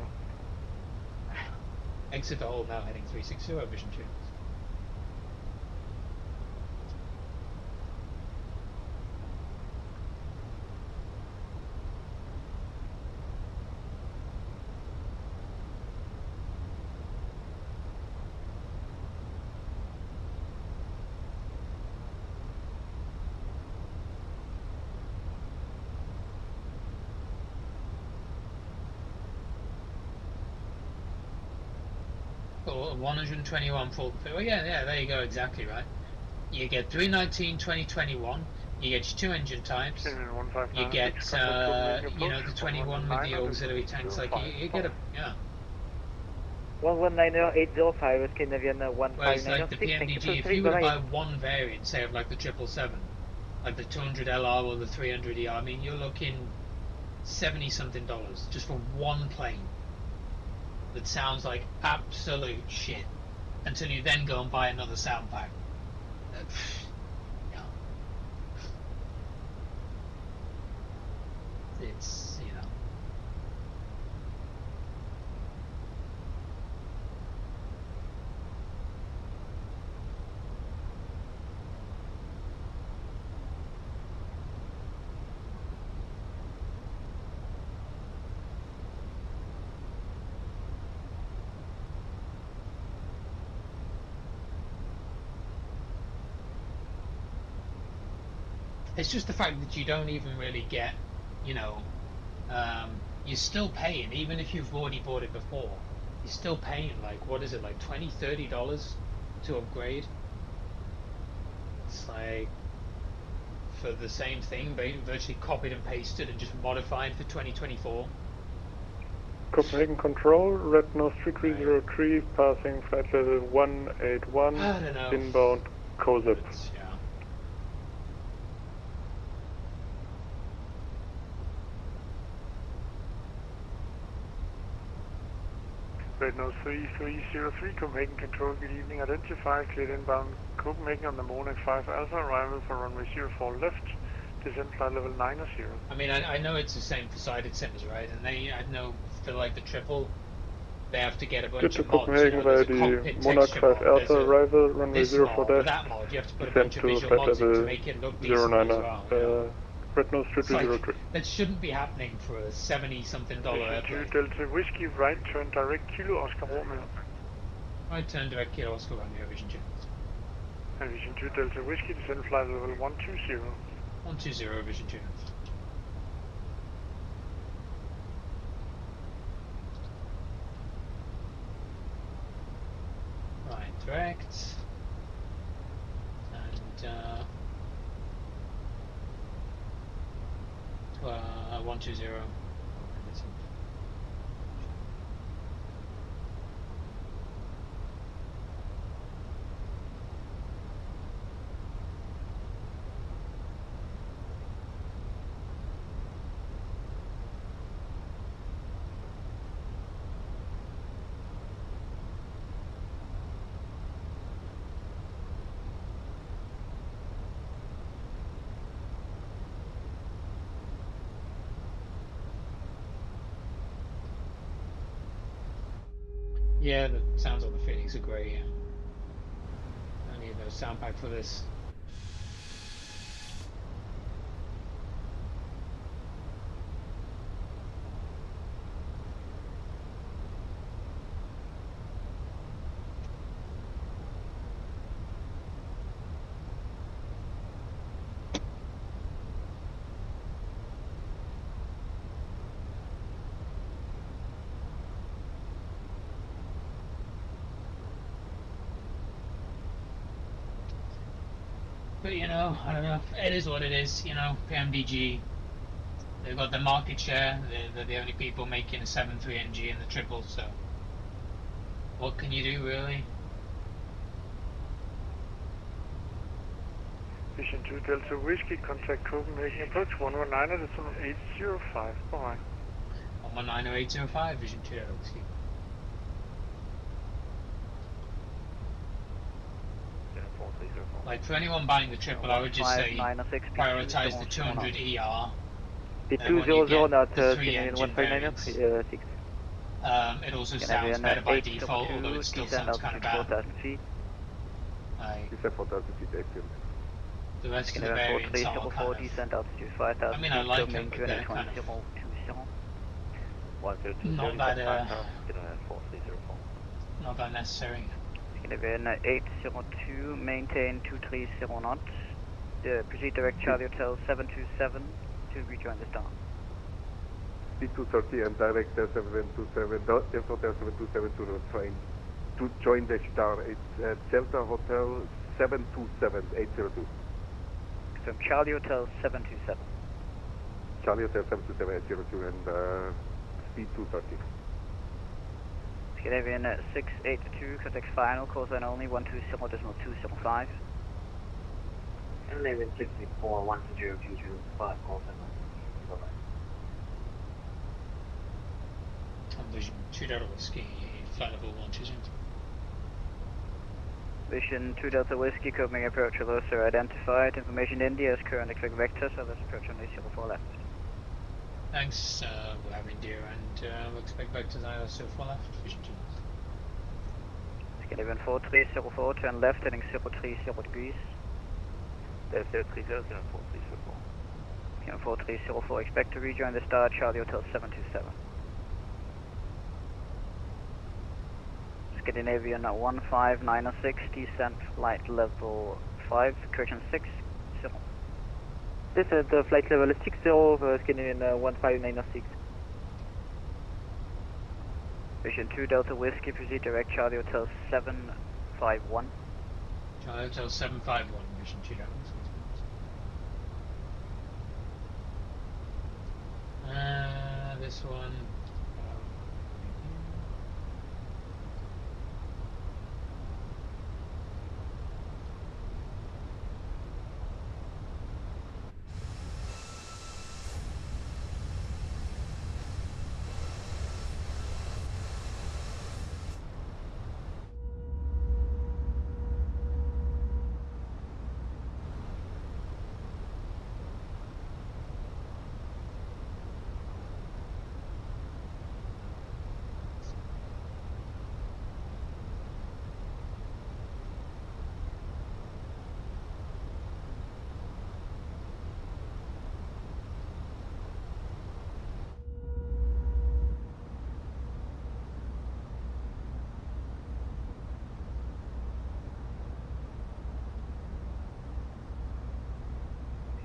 Exit the hold now, heading 360, Vision 2. Or 121 full. Oh yeah, there you go, exactly right. You get 319 2021. You get your 2 engine types. You get the 21 with the auxiliary tanks. Like you get a 119er805 is Canadian 1596. Whereas like the PMDG, if you were to buy one variant, say of like the 777, like the 200LR or the 300ER, I mean you're looking $70-something just for one plane that sounds like absolute shit, until you then go and buy another sound pack. It's, you know. It's just the fact that you don't even really get, you're still paying, even if you've already bought it before, you're still paying like, what is it, like $20-30 to upgrade? It's like, for the same thing, virtually copied and pasted and just modified for 2024. Copenhagen Control, Red Nose 3303, passing flight level 181, inbound COSEP. Yeah. Red Nose 3303, Copenhagen Control, good evening, identify, cleared inbound Copenhagen on the morning 5 Alpha, arrival for runway 04 left, descend flight level 90. I mean, I know it's the same for sided sims, right? And they, I know, for like the triple, they have to get a bunch to of mods. Copenhagen There's a via the cockpit Monarch texture 5 mod, there's Alpha a arrival, runway this 04 mod, or dash, that mod. You have to put a descend bunch of to visual flight mods in to level make it look decent as 09, well. You know? red nose It's like, 2203. that shouldn't be happening for a $70-something Vision 2 airplane. Delta Whiskey, right turn direct Kilo Oscar Romeo. Right turn direct Kilo Oscar Romeo, Vision 2. And Vision 2 Delta Whiskey, descend flight level 120. 120, Vision 2. Right, direct. And, 120. Yeah, the sounds on the Fenix are great, yeah. I need a sound pack for this. But you know, I don't know. It is what it is. You know, PMDG. They've got the market share. They're the only people making a 7.3 NG in the triple. So, what can you do, really? Vision 2 Delta Whiskey, contact Copenhagen, approach 119 at 805. Bye. 119 or 805, Vision 2 Delta Whiskey. Like for anyone buying the triple, I would just say prioritize the 200 ER. The 200 not the 3 Canadian engine 159 variants. 6. It also sounds better by default, although it still sounds kind of bad. 4,000 feet. Descend 4,000 feet, 8 The rest of the variants are kind of... descent altitude 5,000 I mean, I like them, but they're kind of... Not that, not that necessary. It's going to be an 802, maintain 230 knots. Proceed direct Charlie Hotel 727 to rejoin the star. C230 and direct 727, Delta Hotel 727 to the train. To join the star, it's Delta Hotel 727, 802. From Charlie Hotel 727. Charlie Hotel 727, 802 and speed 230. Scandinavian 682, contact final, call sign only, 120.205. Scandinavian 64, 120.225, call sign only. Vision 2 Delta Whiskey, flight level 120. Vision 2 Delta Whiskey, Copenhagen approach Velosa identified. Information India is current expect vector, so let's approach on 04 left. Thanks, we're having deer and we'll expect back to the 04 left, Vision 2. Scandinavian 4304, turn left heading 030 degrees. 030, 4304. 4304, expect to rejoin the star, Charlie Hotel 727. Scandinavian 15906, descent flight level 5, correction 6, 0. Descent flight level 60, Scandinavian 15906. Vision 2 Delta Whiskey, proceed direct Charlie Hotel 751. Charlie Hotel 751, Vision 2 Delta Whiskey. This one.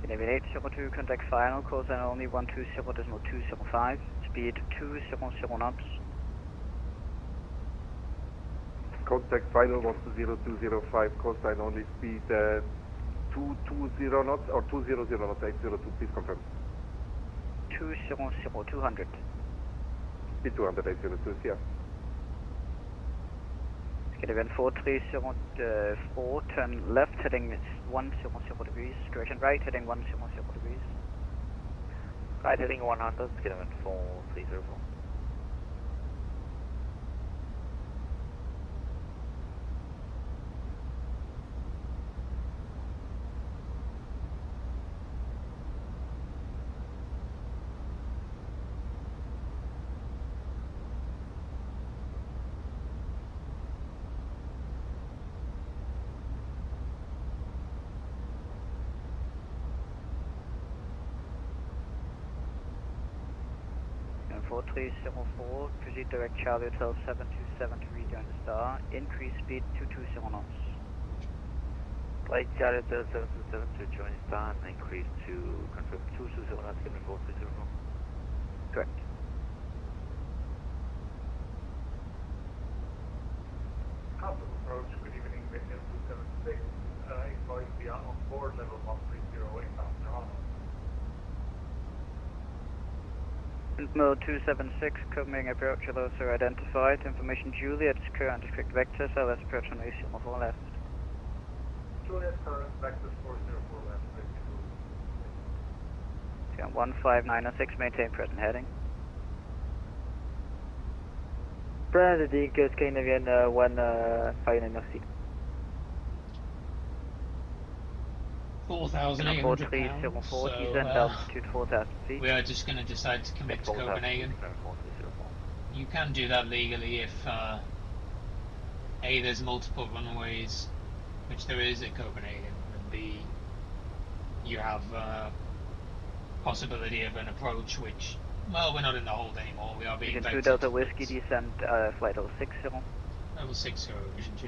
Scandinavian 802, contact final, call sign only 120.205, speed 200 knots. Contact final 120.205, call sign only, speed 220 knots or 200 knots, 802, please confirm. 200. Speed 200, 802, yeah. Scandinavian 4304, turn left, heading 100 degrees, correction right, heading 100 degrees. Right heading 100, Scandinavian 4304. And 4304, proceed direct Charlie Hotel 727 to rejoin the star, increase speed 220 knots. Right Charlie Hotel 727 to join star and increase to confirm 220 knots, Scandinavian 4304. Correct. Castle approach, good evening, Midnight 276, invoice via on board level 130 inbound Toronto. Mode 276, Copenhagen approach, those are identified. Information Juliet, current correct vector, so let's approach on AC 4 left. Juliet, current vectors 404 left, Whiskey 1596, maintain present heading. Present heading, Scandinavian 15906. 4,800 pounds, so descend altitude 4,000 feet. we are just going to decide to commit to Copenhagen. You can do that legally if A, there's multiple runways, which there is at Copenhagen, and B, you have possibility of an approach which, well, we're not in the hold anymore, we are being Vision 2 vectored Delta towards Whiskey, descend flight level 60. level 60, Vision 2.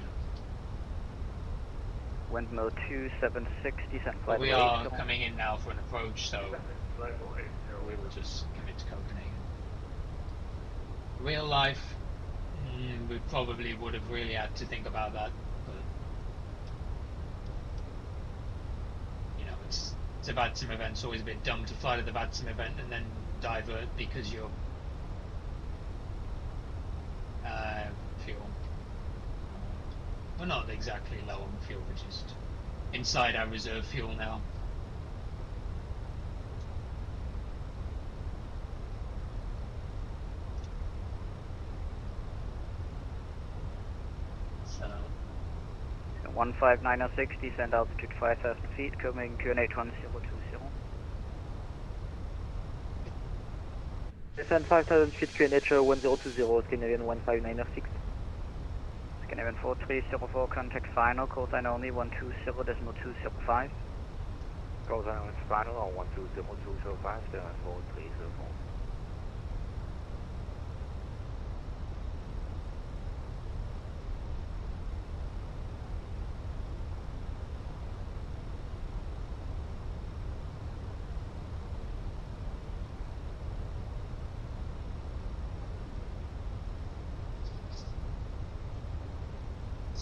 Wind mode 276, descend But flight we level are 80. coming in now for an approach, so we will just commit to Copenhagen. Real life, we probably would have really had to think about that, but you know, it's a VTC event. It's always a bit dumb to fly to the VTC event and then divert because you're fuel. We're not exactly low on fuel, we're just inside our reserve fuel now. So 15906, descend altitude 5,000 feet, Copenhagen QNH 1020. Descend 5,000 feet, QNH 1020, Scandinavian 15906. Scandinavian 4304, contact final, call sign only 120.205. Call sign only final on 120.205, Scandinavian 4304.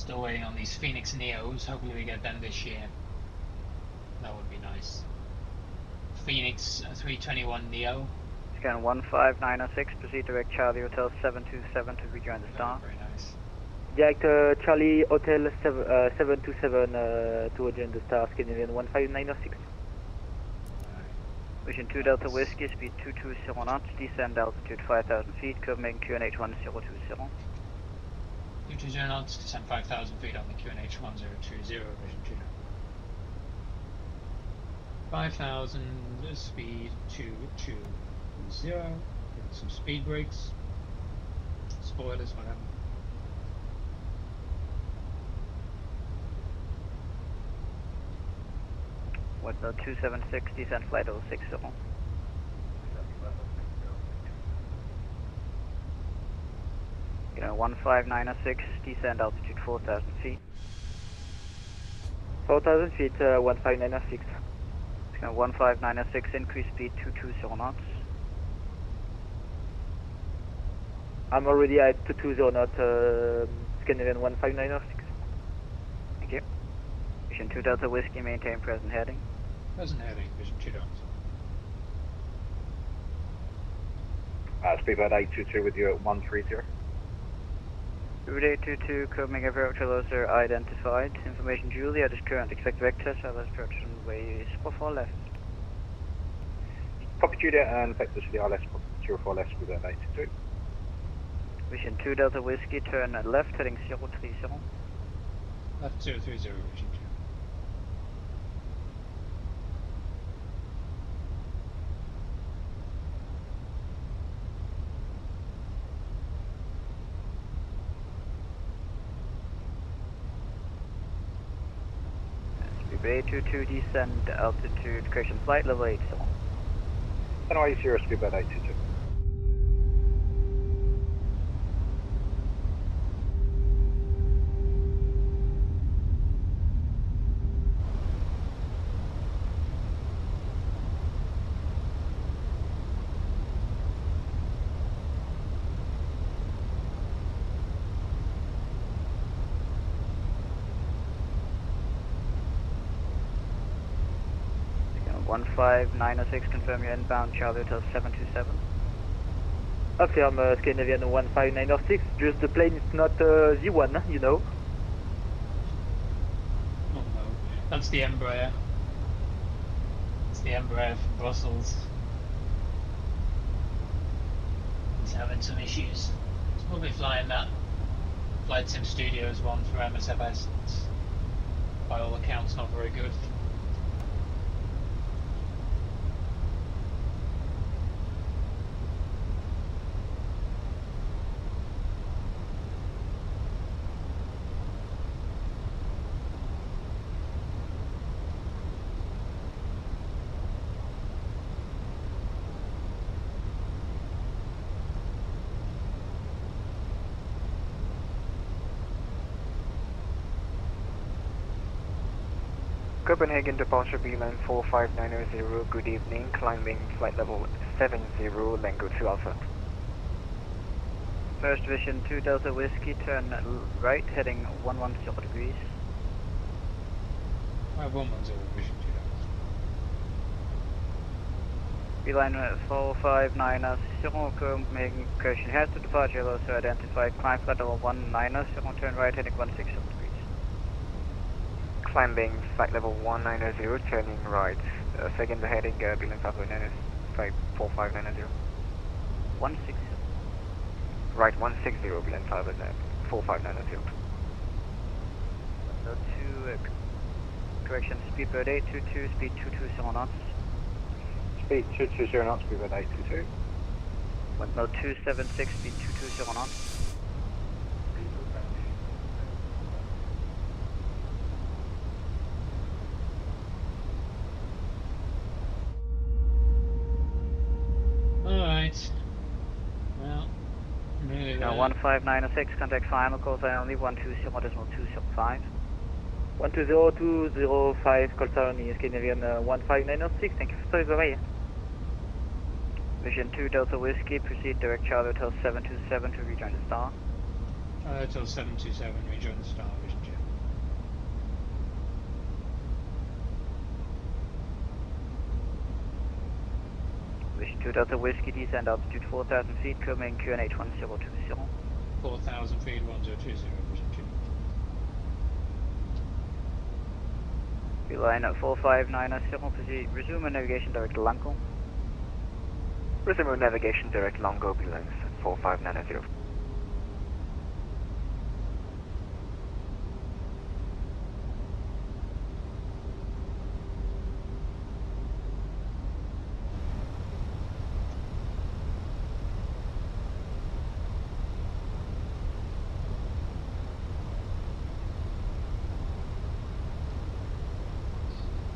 still waiting on these Fenix Neos. Hopefully we get them this year. That would be nice. Phoenix 321 Neo. Scan 15906, proceed direct Charlie Hotel 727 to rejoin the star. Very nice. Direct Charlie Hotel 727 to rejoin the star, Scandinavian 15906. Vision 2 Delta Whiskey, speed 220 knots, descend altitude 5,000 feet, Copenhagen QNH 1020. 220 knots, descend 5,000 feet on the QNH 1020, Vision 2. 5,000, speed 220. Get some speed brakes, spoilers, whatever. What the 276, descend flight level 60. You know, 15906, descend altitude 4,000 feet. 4,000 feet, 15906. 1596, increase speed 220 knots. I'm already at 220 knots, Scandinavian 15906. Thank you. Vision 2 Delta Whiskey, maintain present heading. Present heading, Vision 2 Delta. Speedbird 822 with you at 130. Route 822, Copenhagen approach loser identified. Information Juliet is current. Expect vectors, others approach runway 04 left. Copy Juliet and vectors to the ILS 04 left, Speedbird 822. Vision 2 Delta Whiskey, turn left, heading 030. Left 030, Vision 2. Speedbird 822, descend altitude, correction flight level 80. NY 0, Speedbird 822. Again, 15906, confirm your inbound Charlie Hotel 727. Affirm Scandinavian 15906, just the plane is not the one, you know. Oh no, that's the Embraer. It's the Embraer from Brussels. It's having some issues. It's probably flying that Flight Sim Studios one for MSFS. It's, by all accounts, not very good. Copenhagen departure VLAN 45900, good evening, climbing flight level 70, Lango 2 Alpha. First Vision 2 Delta Whiskey, turn right, heading 110 degrees. 110, Vision 2 Delta. Beeline 459 Copenhagen, correction has to departure, also identified, climb flight level 190, turn right, heading 160 degrees. Climbing flight level 190, turning right. Second heading, Beeline 4590. 160. Right, 160, Beeline 4590. No 2, correction, Speedbird 822, speed 220 knots. Speed 220 knots, Speedbird 822. No 276, speed 220 knots. Alright. Well, really Now 15906, contact final calls only 120.205. 120.205, call only Scandinavian 15906, thank you for service, bye-bye. Vision 2 Delta Whiskey, proceed direct Charlie Hotel 727 to rejoin the star. Hotel 727, rejoin the star, Vision 2. Vision 2 Delta Whiskey, descend altitude 4,000 feet, Copenhagen QNH 1020. 4,000 feet, 1020, Vision 2. Beeline 4590, proceed, resume navigation direct Lango. Resume navigation direct Lango, Beeline 4590.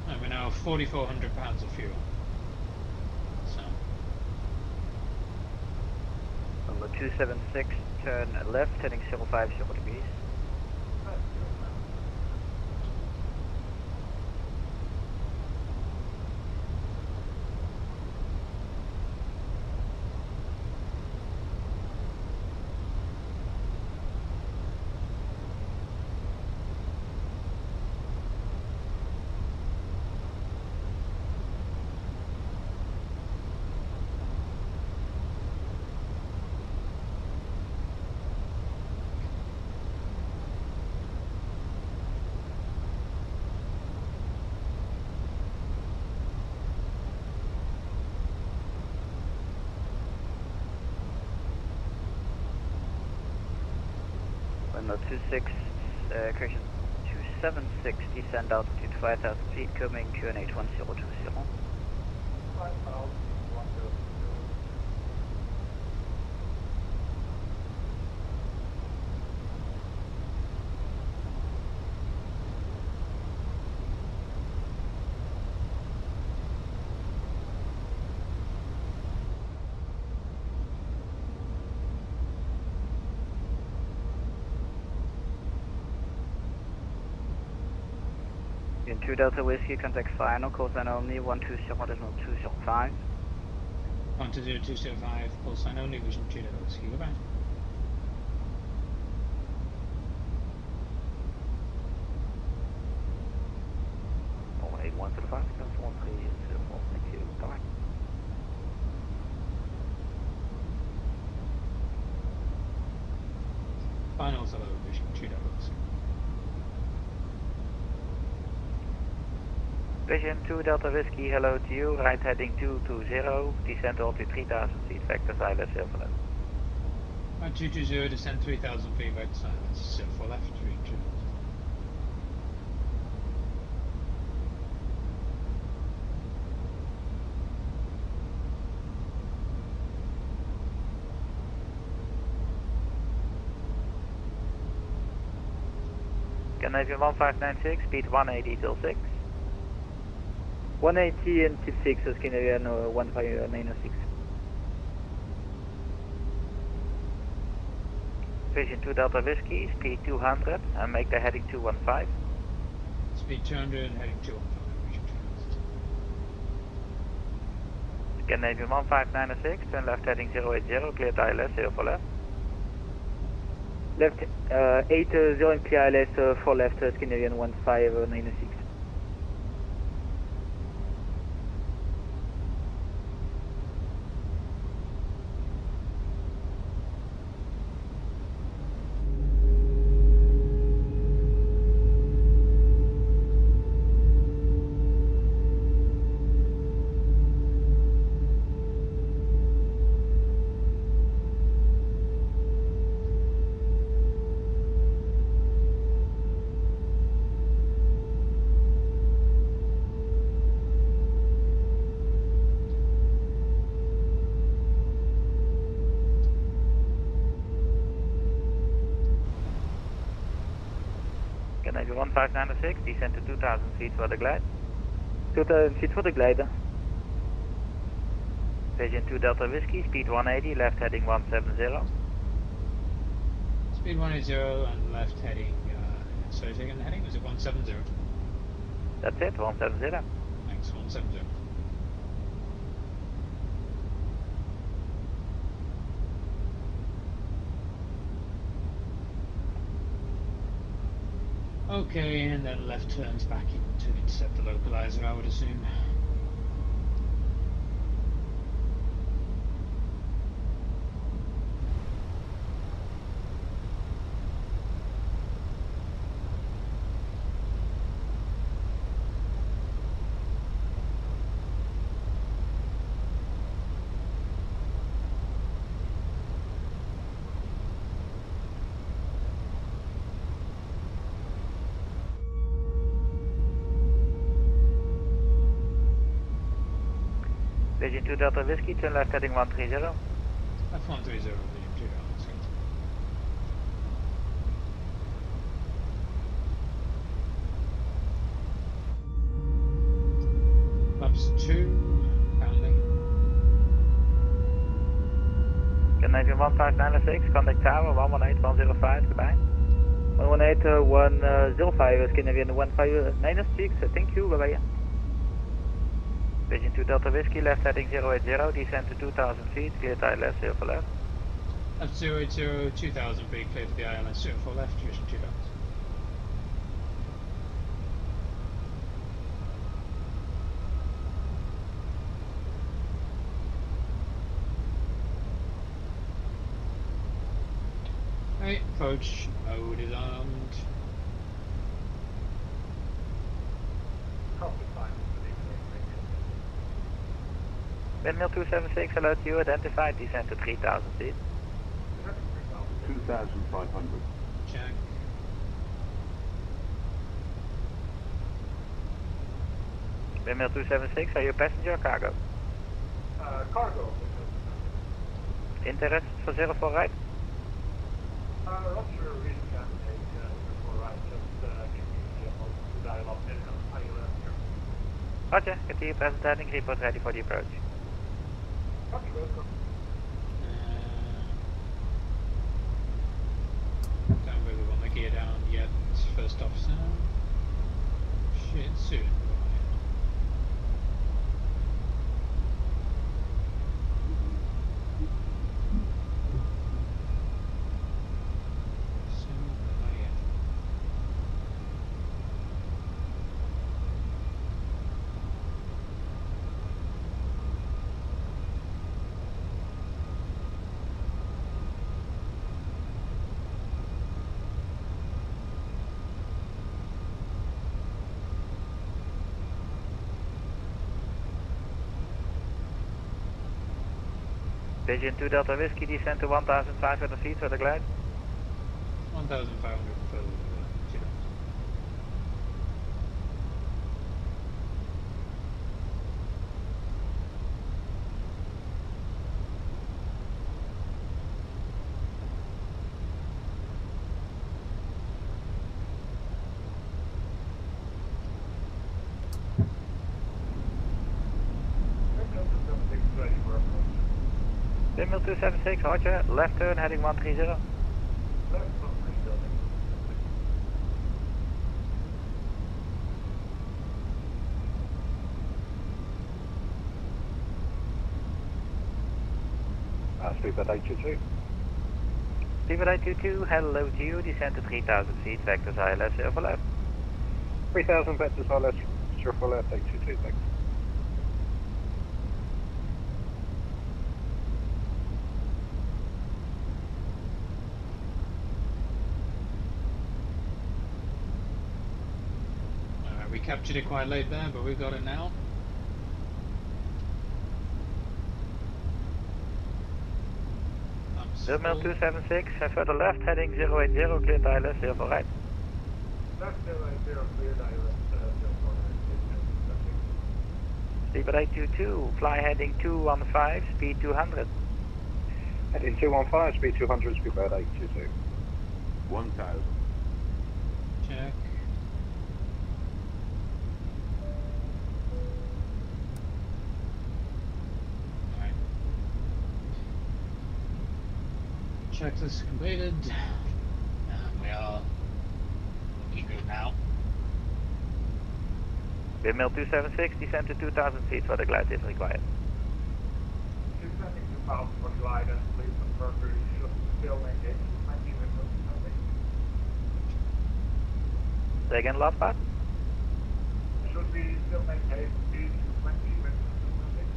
And we're now 4,400 pounds of fuel. So. Number 276, turn left, heading 050 degrees. No 26, correction, 276, descend altitude 5,000 feet, coming QNH 1020. In 2 Delta Whiskey, contact final, call sign only, 120.205. 120.205, call sign only, vision 2 Delta Whiskey, goodbye. Oh, 81 to the 5, 13, thank you, bye. Final hello, vision 2 Delta Whiskey. Vision 2 Delta Whiskey, hello to you, right heading 220, descend altitude 3000 feet, vector silence, silver left. 220, descend 3000 feet, vector silence, silver left, reach. Canadian 1596, speed 180 till 6. 180 until 6, Scandinavian 1596. Vision 2 Delta Whiskey, speed 200, and make the heading 215. Speed 200, heading 215, vision 2. Canadian 1596, turn left heading 080, clear ILS, for left. Left 80 and clear ILS for left, Scandinavian 1596. Canadian 1596, descend to 2000 feet for the glide. 2000 feet for the glide. Vision 2 Delta Whiskey, speed 180, left heading 170. Speed 180 and left heading, sorry, second heading, was it 170? That's it, 170. Thanks, 170. Okay, and then left turns back in to intercept the localizer, I would assume. Vision 2 Delta Whiskey, turn left heading 130. F130, vision 2 Delta. Flaps 2, pounding. Canadian 1596, contact tower 118105, goodbye. 118 105, Scandinavian 1596, thank you, bye bye. Vision 2 Delta Whiskey, left heading 080, descend to 2000 feet, clear to ILS, for left. Left 080, 2000 feet, clear to the ILS, for left, vision 2 Delta. Right, approach mode is armed. Windmill 276, hello to you, identified, descend to 3000 feet. 2,500. Check. Windmill 276, are you passenger or cargo? Cargo. Interest for 04 right? Roger, we can take 04 right, just give me a moment to dial up in ILS here. Roger, continue present heading, report ready for the approach. Roger, welcome. Don't really want the gear down yet, first officer. Shit, soon. Pigeon 2 Delta Whiskey, descend to 1,500 feet for the glide. 1,500 for Chile. Windmill 276, roger, left turn heading 130. Left 130. Speedbird 822. Speedbird 822, hello to you, descend to 3,000 feet, vectors ILS, 0 for left. 3000 vectors ILS, 0 for left, 822, thanks. We captured it quite late there, but we got it now. Windmill 276, further left, heading 080, cleared ILS, 0 for right. Left 080, cleared ILS, 0 for right. Speedbird 822, fly heading 215, speed 200. Heading 215, speed 200, Speedbird 822. 1000. Check. Checklist completed, and we are looking good now. Windmill 276, descend to 2,000 feet for the glide if required. Descending 2,000 for glide, and please confirm we should still engage 20 Windmill 276. Say again, last part? Should we still maintain speed 20 Windmill 276?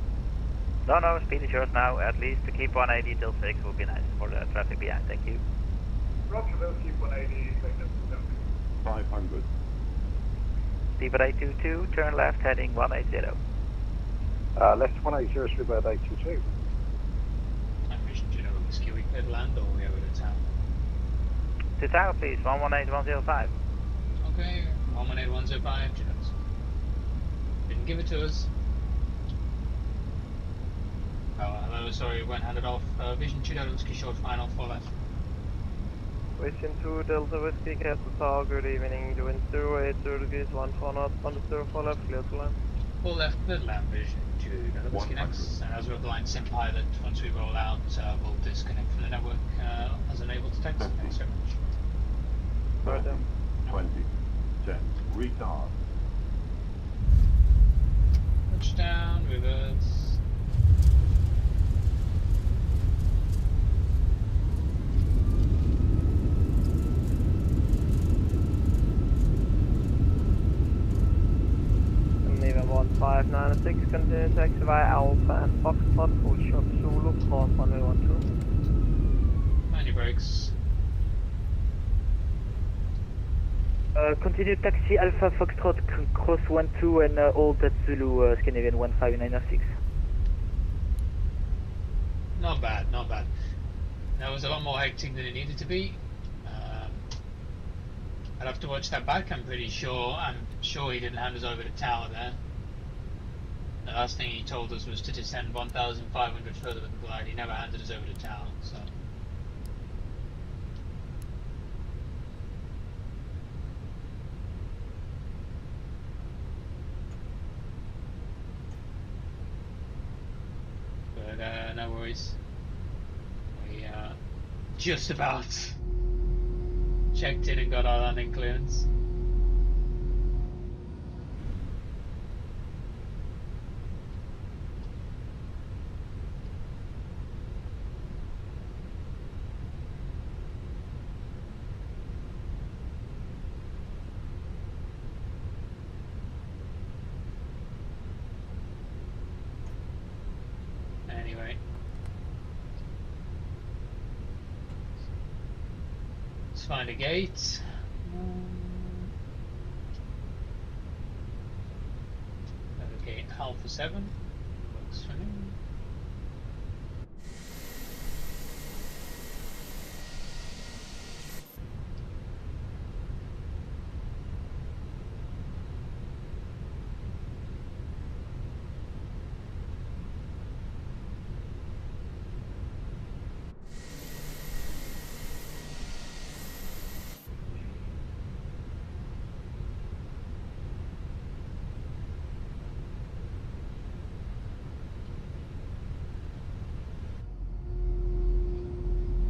No, speed is yours now, at least to keep 180 till 6 would be nice for the traffic behind, thank you. Roger, we'll keep 180, Windmill 276. 500. Speedbird 822, turn left, heading 180. Left 180, Speedbird 822. And Vision Juno Whiskey, we could land or we over to town? To tower please, 118105. Okay, 118105, Junos. Didn't give it to us. Oh, hello, sorry, went handed off. Vision Juno Whiskey, short final, 4 left. Vision 2 Delta Whiskey, Castle Tower, good evening, the wind 080 degrees, 14 knots, on the 04 left, clear to land. 4 left, good land, Vision 2 Delta Whiskey next. And as we're blind sim pilot, once we roll out, we'll disconnect from the network as unable to text. Thanks very much. 30, 20, 10, retard. Touchdown, reverse. Neva 1596, continue taxi via Alpha and Foxtrot, full shot Zulu, cross 1012. Mind your brakes. Continue taxi Alpha Foxtrot, cross 12 and hold at Zulu, Scandinavian 15906. Not bad, not bad. That was a lot more hectic than it needed to be. I'd have to watch that back. I'm sure he didn't hand us over the tower there. The last thing he told us was to descend 1,500 further with the glide. He never handed us over the tower, so. But no worries. We just about checked in and got our landing clearance. Anyway, let's find a gate. Another gate, Alpha 7. Works for me.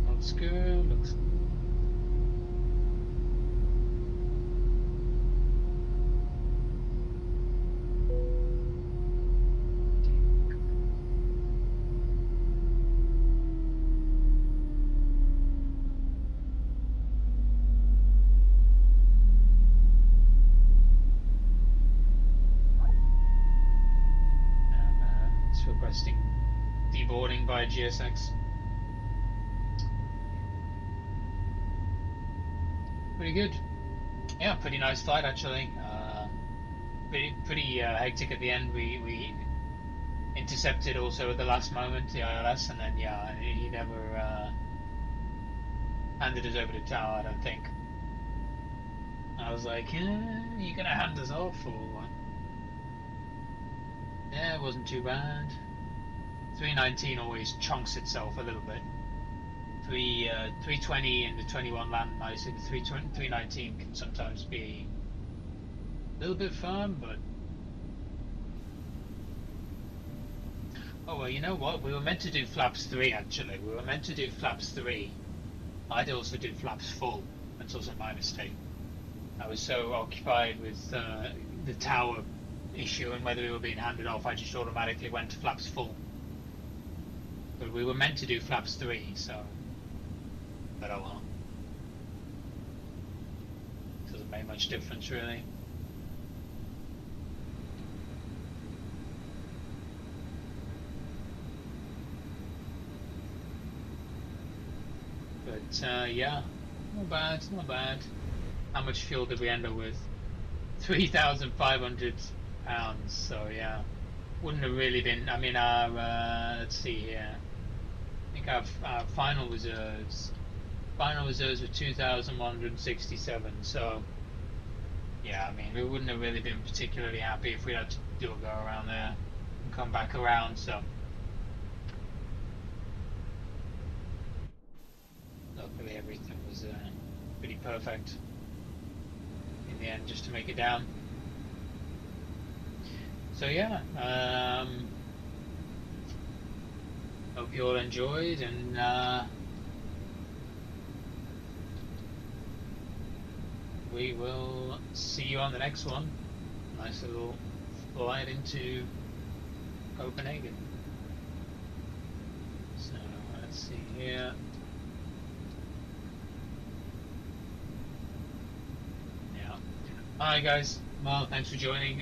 Looks good, looks good. And it's requesting deboarding by GSX. Pretty good. Yeah, pretty nice flight actually. Pretty hectic at the end. We intercepted also at the last moment the ILS, and then yeah, he never handed us over the tower. I don't think. I was like, you gonna hand us off or what? Yeah, it wasn't too bad. 319 always chunks itself a little bit. 320 and the 21 land nicely. The 319 can sometimes be a little bit firm, but oh well, you know what? We were meant to do flaps 3 actually. We were meant to do flaps 3. I'd also do flaps full. That's also my mistake. I was so occupied with the tower issue and whether we were being handed off, I just automatically went to flaps full. But we were meant to do flaps 3, so. But oh well. Doesn't make much difference really. But yeah, not bad, not bad. How much fuel did we end up with? 3,500 pounds, so yeah. Wouldn't have really been, I mean our, let's see here. I think our final reserves were 2,167, so yeah, I mean we wouldn't have really been particularly happy if we had to do a go around there and come back around, so luckily everything was pretty perfect in the end just to make it down. So yeah, hope you all enjoyed, and we will see you on the next one. Nice little flight into Copenhagen. So let's see here. Yeah. Alright guys, well thanks for joining.